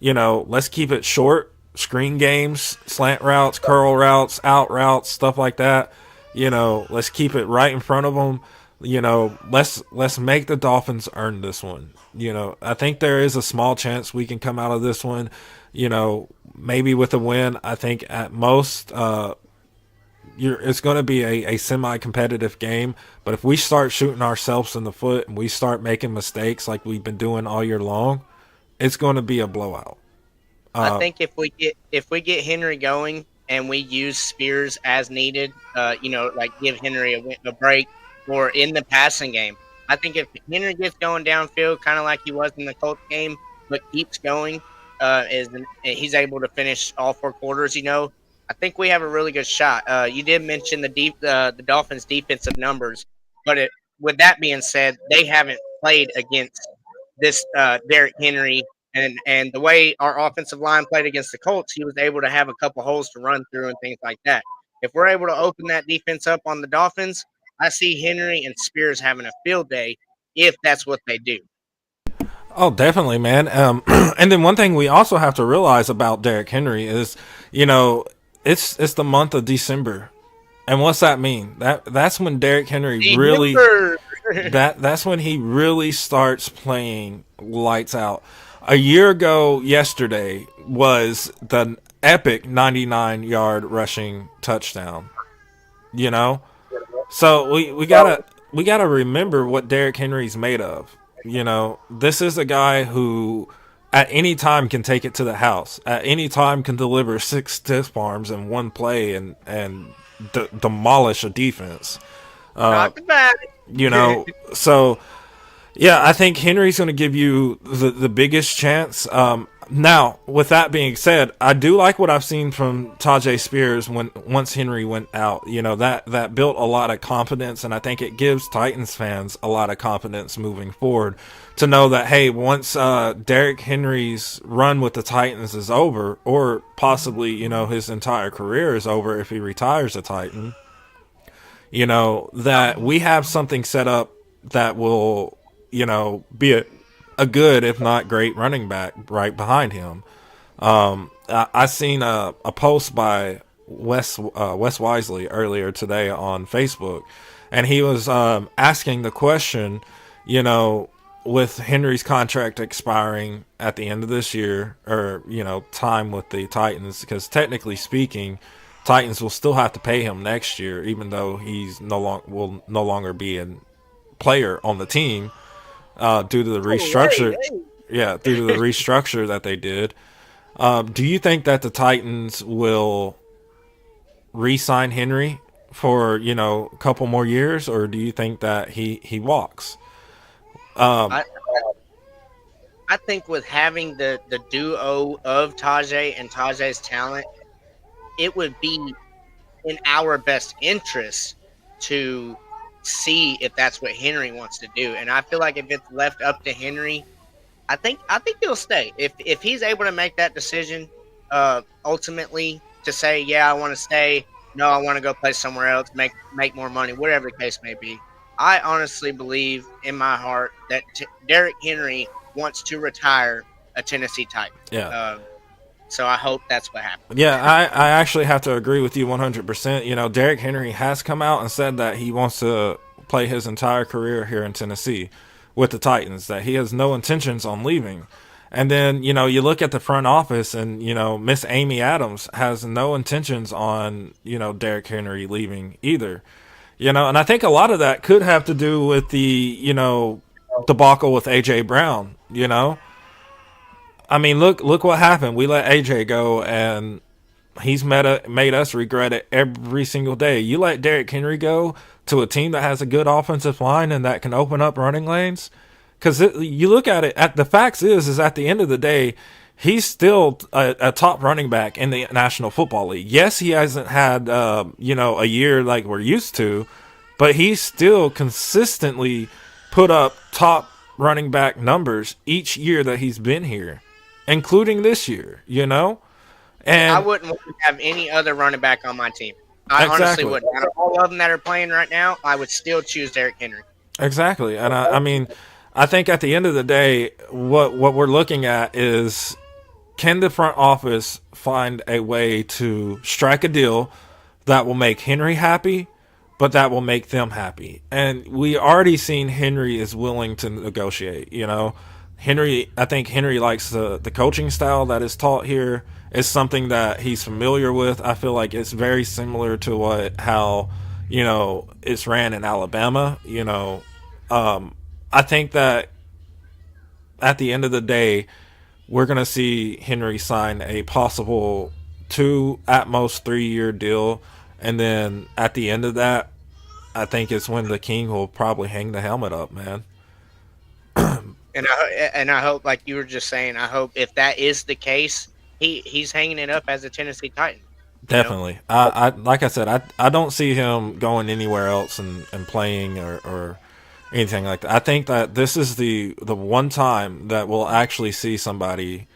Let's keep it short. Screen games, slant routes, curl routes, out routes, stuff like that. Let's keep it right in front of them. Let's make the Dolphins earn this one. I think there is a small chance we can come out of this one, maybe with a win. I think at most it's going to be a semi-competitive game. But if we start shooting ourselves in the foot and we start making mistakes like we've been doing all year long, it's going to be a blowout. I think if we get Henry going and we use Spears as needed, like give Henry a break or in the passing game. I think if Henry gets going downfield, kind of like he was in the Colts game, but keeps going, and he's able to finish all four quarters. I think we have a really good shot. You did mention the Dolphins' defensive numbers, but with that being said, they haven't played against this Derrick Henry. And the way our offensive line played against the Colts, he was able to have a couple holes to run through and things like that. If we're able to open that defense up on the Dolphins, I see Henry and Spears having a field day if that's what they do. Oh, definitely, man. And then one thing we also have to realize about Derrick Henry is, it's the month of December, and what's that mean? That's when Derrick Henry really that's when he really starts playing lights out. A year ago yesterday was the epic 99-yard rushing touchdown. So we gotta remember what Derrick Henry's made of. This is a guy who at any time can take it to the house. At any time can deliver 6 stiff arms in one play and demolish a defense. Not bad. You know, so yeah, I think Henry's going to give you the biggest chance. Now, with that being said, I do like what I've seen from Tajay Spears once Henry went out. You know, that built a lot of confidence, and I think it gives Titans fans a lot of confidence moving forward to know that, hey, once Derrick Henry's run with the Titans is over, or possibly, you know, his entire career is over if he retires a Titan, you know, that we have something set up that will, you know, be a good, if not great, running back right behind him. I seen a post by Wes Wisely earlier today on Facebook, and he was asking the question, you know, with Henry's contract expiring at the end of this year, or, you know, time with the Titans, because technically speaking, Titans will still have to pay him next year, even though he's will no longer be a player on the team. Due to the restructure, due to the restructure that they did. Do you think that the Titans will re-sign Henry for, you know, a couple more years, or do you think that he walks? I think with having the duo of Tajay and Tajay's talent, it would be in our best interest to see if that's what Henry wants to do. And I feel like if it's left up to Henry, I think he'll stay. If he's able to make that decision, ultimately to say, yeah, I want to stay, no, I want to go play somewhere else, make more money, whatever the case may be. I honestly believe in my heart that Derrick Henry wants to retire a Tennessee Titan. Yeah. So I hope that's what happens. Yeah, I actually have to agree with you 100%. You know, Derrick Henry has come out and said that he wants to play his entire career here in Tennessee with the Titans, that he has no intentions on leaving. And then, you know, you look at the front office and, you know, Miss Amy Adams has no intentions on, you know, Derrick Henry leaving either. You know, and I think a lot of that could have to do with the, you know, debacle with A.J. Brown, you know. I mean, look what happened. We let AJ go, and he's made us regret it every single day. You let Derrick Henry go to a team that has a good offensive line and that can open up running lanes. Because you look at it, the facts is at the end of the day, he's still a top running back in the National Football League. Yes, he hasn't had, you know, a year like we're used to, but he's still consistently put up top running back numbers each year that he's been here, including this year, you know? And I wouldn't want to have any other running back on my team. I honestly wouldn't. Out of all of them that are playing right now, I would still choose Derrick Henry. Exactly. And I mean, I think at the end of the day, what we're looking at is, can the front office find a way to strike a deal that will make Henry happy, but that will make them happy? And we already seen Henry is willing to negotiate, you know? I think Henry likes the coaching style that is taught here. It's something that he's familiar with. I feel like it's very similar to how, you know, it's ran in Alabama. You know, I think that at the end of the day, we're going to see Henry sign a possible 2, at most 3-year deal. And then at the end of that, I think it's when the king will probably hang the helmet up, man. And I hope, like you were just saying, I hope if that is the case, he's hanging it up as a Tennessee Titan. Definitely. You know? I like I said, I don't see him going anywhere else and playing or anything like that. I think that this is the one time that we'll actually see somebody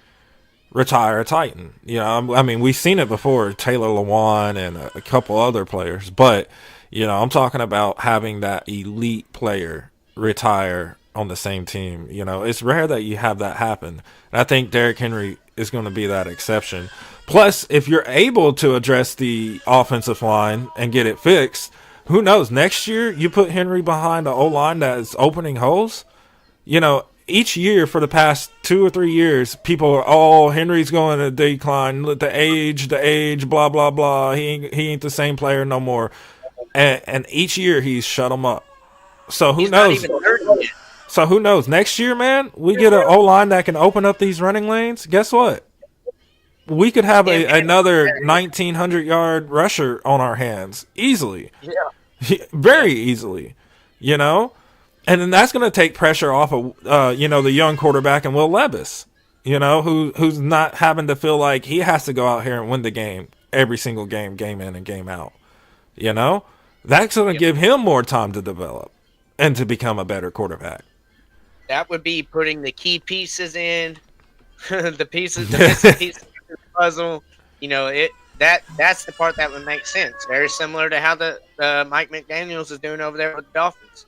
retire a Titan. You know, I mean, we've seen it before, Taylor Lewan and a couple other players, but, you know, I'm talking about having that elite player retire on the same team. You know, it's rare that you have that happen. And I think Derrick Henry is going to be that exception. Plus, if you're able to address the offensive line and get it fixed, who knows? Next year, you put Henry behind an O-line that is opening holes. You know, each year for the past 2 or 3 years, people are, Henry's going to decline. The age, blah, blah, blah. He ain't the same player no more. And each year, he's shut him up. So who knows? Not even 30 yet. So who knows? Next year, man, we get an O-line that can open up these running lanes. Guess what? We could have another 1,900-yard rusher on our hands easily. Yeah. Very easily, you know? And then that's going to take pressure off of, the young quarterback and Will Levis, who's not having to feel like he has to go out here and win the game every single game in and game out. That's going to give him more time to develop and to become a better quarterback. That would be putting the key pieces in, the missing pieces of the puzzle. That's the part that would make sense. Very similar to how the Mike McDaniels is doing over there with the Dolphins.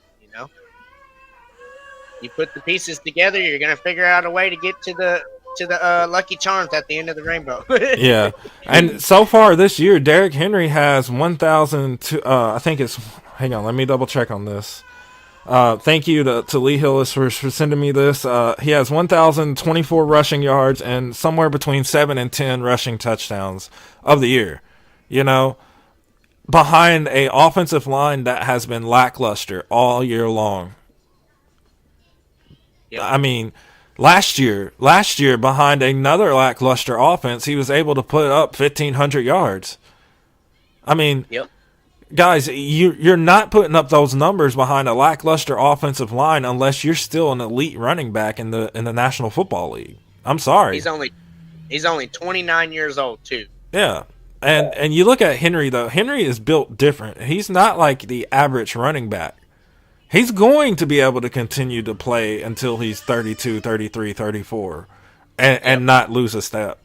You put the pieces together, you're gonna figure out a way to get to the Lucky Charms at the end of the rainbow. Yeah, and so far this year, Derrick Henry has 1,000. I think it's. Hang on, let me double check on this. Thank you to Lee Hillis for sending me this. He has 1,024 rushing yards and somewhere between 7 and 10 rushing touchdowns of the year. Behind a offensive line that has been lackluster all year long. Yep. I mean, last year behind another lackluster offense, he was able to put up 1,500 yards. I mean, yep. Guys, you're not putting up those numbers behind a lackluster offensive line unless you're still an elite running back in the National Football League. I'm sorry. He's only 29 years old too. Yeah. And you look at Henry though. Henry is built different. He's not like the average running back. He's going to be able to continue to play until he's 32, 33, 34 and not lose a step.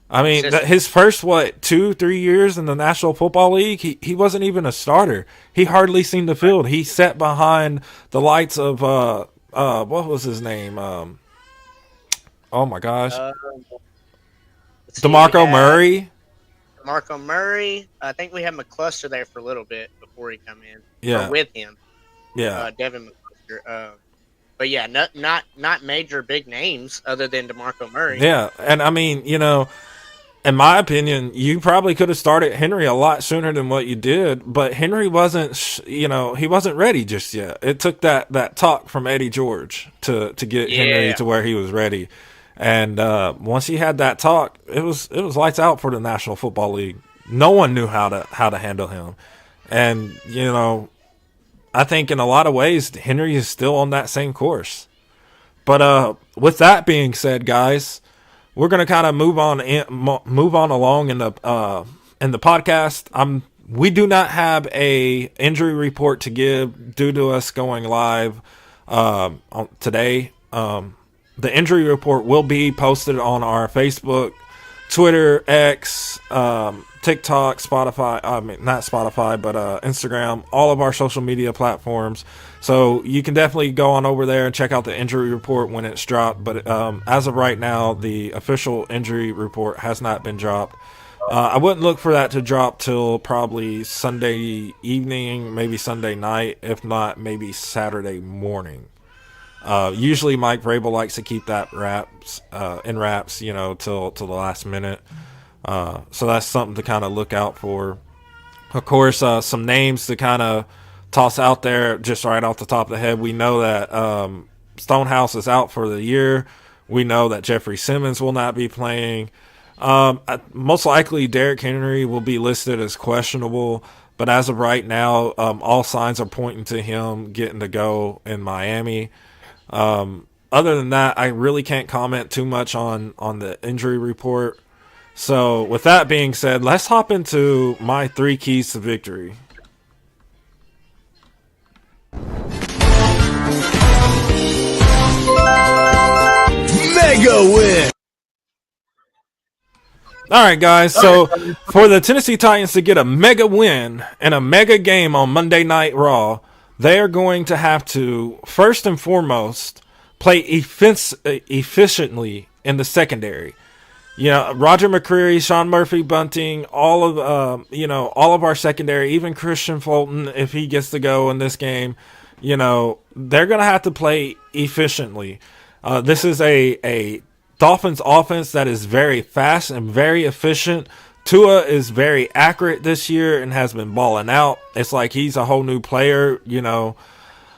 I mean, his first, 2-3 years in the National Football League, he wasn't even a starter. He hardly seen the field. He sat behind the lights of, what was his name? Oh, my gosh. DeMarco Murray. DeMarco Murray. I think we had McCluster there for a little bit before he come in. Yeah. Or with him. Yeah. Devin McCluster. But, yeah, not major big names other than DeMarco Murray. Yeah, and I mean, in my opinion, you probably could have started Henry a lot sooner than what you did, but Henry wasn't, he wasn't ready just yet. It took that talk from Eddie George to get Henry to where he was ready. And once he had that talk, it was lights out for the National Football League. No one knew how to handle him. And, I think in a lot of ways, Henry is still on that same course. But with that being said, guys, we're going to kind of move on along in the podcast. We do not have a injury report to give due to us going live today. The injury report will be posted on our Facebook, Twitter, X, TikTok, Spotify. I mean, not Spotify, but Instagram, all of our social media platforms. So you can definitely go on over there and check out the injury report when it's dropped. But as of right now, the official injury report has not been dropped. I wouldn't look for that to drop till probably Sunday evening, maybe Sunday night, if not maybe Saturday morning. Usually Mike Vrabel likes to keep that in wraps, till the last minute. So that's something to kind of look out for. Of course, some names to kind of toss out there just right off the top of the head. We know that Stonehouse is out for the year. We know that Jeffrey Simmons will not be playing. Most likely Derrick Henry will be listed as questionable, but as of right now, all signs are pointing to him getting to go in Miami. Other than that, I really can't comment too much on the injury report. So with that being said, let's hop into my 3 keys to victory. Mega win! All right, guys. So for the Tennessee Titans to get a mega win and a mega game on Monday Night Raw, they are going to have to, first and foremost, play efficiently in the secondary. Roger McCreary, Sean Murphy Bunting, all of our secondary, even Christian Fulton, if he gets to go in this game, they're going to have to play efficiently. This is a Dolphins offense that is very fast and very efficient. Tua is very accurate this year and has been balling out. It's like he's a whole new player,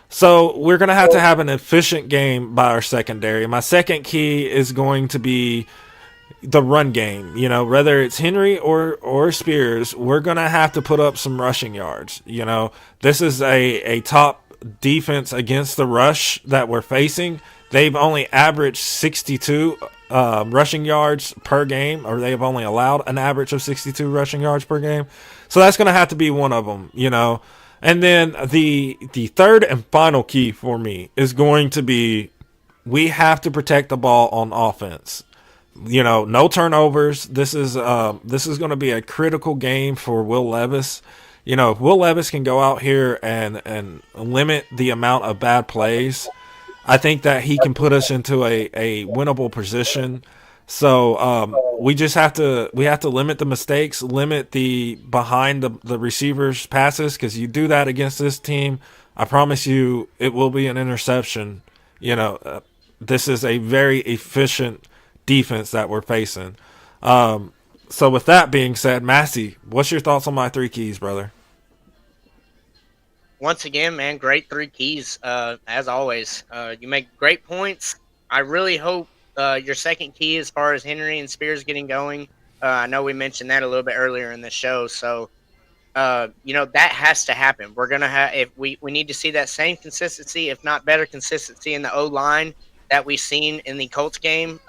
So we're going to have an efficient game by our secondary. My second key is going to be the run game. You know, whether it's Henry or Spears, we're going to have to put up some rushing yards. You know, this is a top defense against the rush that we're facing. They've only averaged 62 rushing yards per game, or they have only allowed an average of 62 rushing yards per game. So that's going to have to be one of them, you know. And then the third and final key for me is going to be we have to protect the ball on offense. You know, no turnovers. This is going to be a critical game for Will Levis. You know, if Will Levis can go out here and limit the amount of bad plays, I think that he can put us into a winnable position. So we have to limit the mistakes, limit the behind the receivers passes, because you do that against this team, I promise you it will be an interception. You know, this is a very efficient defense that we're facing. So with that being said, Massey, what's your thoughts on my three keys, brother? Once again, man, great three keys. As always, you make great points. I really hope your second key, as far as Henry and Spears getting going, I know we mentioned that a little bit earlier in the show. So, you know, that has to happen. We're gonna have if we need to see that same consistency, if not better consistency, in the O line that we've seen in the Colts game.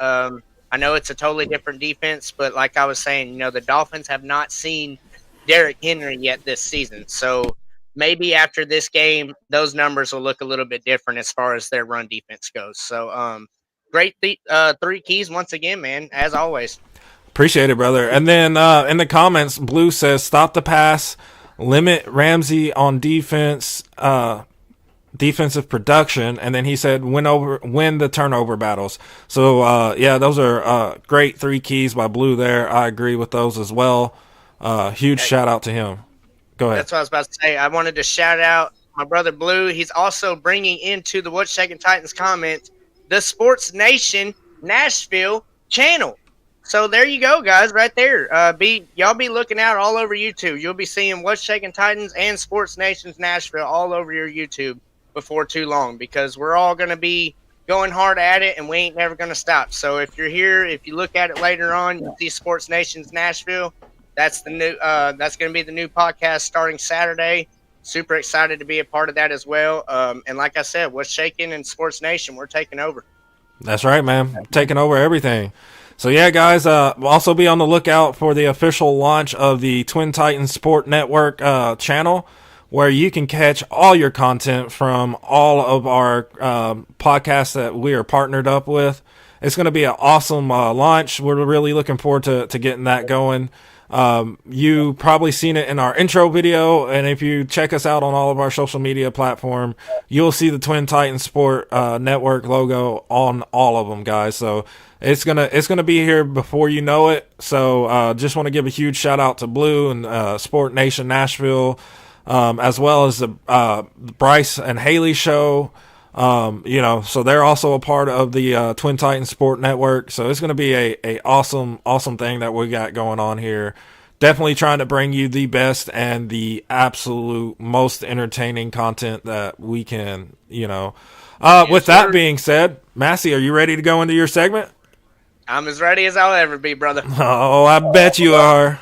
I know it's a totally different defense, but like I was saying, you know, the Dolphins have not seen Derrick Henry yet this season. So maybe after this game, those numbers will look a little bit different as far as their run defense goes. So, great three keys once again, man, as always. Appreciate it, brother. And then in the comments, Blue says, stop the pass, limit Ramsey on defense, defensive production, and then he said win the turnover battles. So yeah, those are great three keys by Blue there. I agree with those as well. Huge shout out to him. Go ahead. That's what I was about to say. I wanted to shout out my brother Blue. He's also bringing into the What's Shaking Titans comment the Sports Nation Nashville channel. So there you go, guys, right there. Y'all be looking out all over YouTube. You'll be seeing What's Shaking Titans and Sports Nation's Nashville all over your YouTube before too long, because we're all going to be going hard at it, and we ain't never going to stop. So if you're here, if you look at it later on, you see Sports Nation's Nashville. That's the new. That's going to be the new podcast starting Saturday. Super excited to be a part of that as well. And like I said, What's Shaking and Sports Nation, we're taking over. That's right, man. Taking over everything. So yeah, guys, we'll also be on the lookout for the official launch of the Twin Titans Sport Network channel, where you can catch all your content from all of our podcasts that we are partnered up with. It's going to be an awesome launch. We're really looking forward to getting that going. You probably seen it in our intro video, and if you check us out on all of our social media platform, you'll see the Twin Titans Sport Network logo on all of them, guys. So it's gonna be here before you know it. So just want to give a huge shout out to Blue and Sport Nation Nashville, as well as the Bryce and Haley show. You know, so they're also a part of the Twin Titans Sport Network. So it's going to be a awesome thing that we got going on here. Definitely trying to bring you the best and the absolute most entertaining content that we can, you know. With that being said, Massey, are you ready to go into your segment? I'm as ready as I'll ever be, brother. Oh, I bet you are.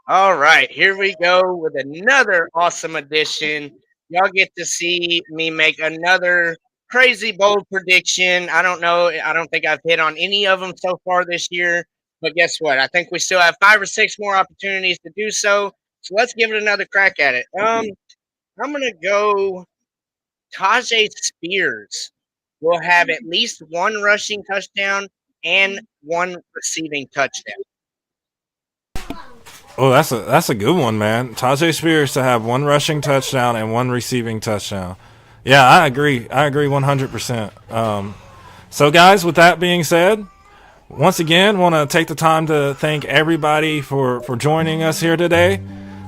All right, here we go with another awesome edition. Y'all get to see me make another crazy bold prediction. I don't know. I don't think I've hit on any of them so far this year. But guess what? I think we still have 5 or 6 more opportunities to do so. So let's give it another crack at it. I'm gonna go. Tajay Spears will have at least one rushing touchdown and one receiving touchdown. Oh, that's a good one, man. Tajay Spears to have one rushing touchdown and one receiving touchdown. Yeah, I agree. I agree 100%. So, guys, with that being said, once again, want to take the time to thank everybody for joining us here today.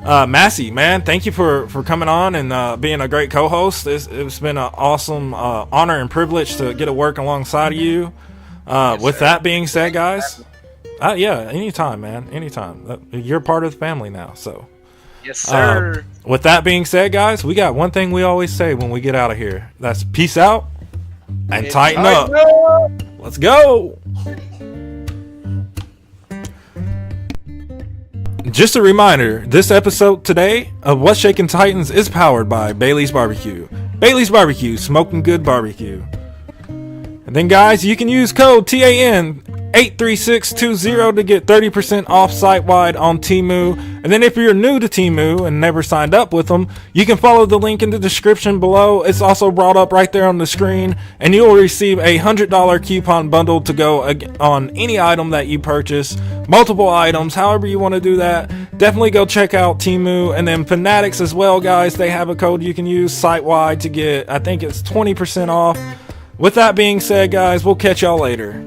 Massey, man, thank you for coming on and being a great co-host. It's been an awesome honor and privilege to get to work alongside of you. With that being said, guys, yeah, anytime, man, anytime. You're part of the family now, so. Yes, sir. With that being said, guys, we got one thing we always say when we get out of here. That's peace out and tighten up. Let's go. Just a reminder, this episode today of What's Shaking Titans is powered by Bailey's Barbecue. Bailey's Barbecue, smoking good barbecue. And then, guys, you can use code TAN 83620 to get 30% off site-wide on Temu. And then if you're new to Temu and never signed up with them, you can follow the link in the description below. It's also brought up right there on the screen, and you'll receive a $100 coupon bundle to go on any item that you purchase. Multiple items, however you want to do that. Definitely go check out Temu. And then Fanatics as well, guys. They have a code you can use site-wide to get, I think it's 20% off. With that being said, guys, we'll catch y'all later.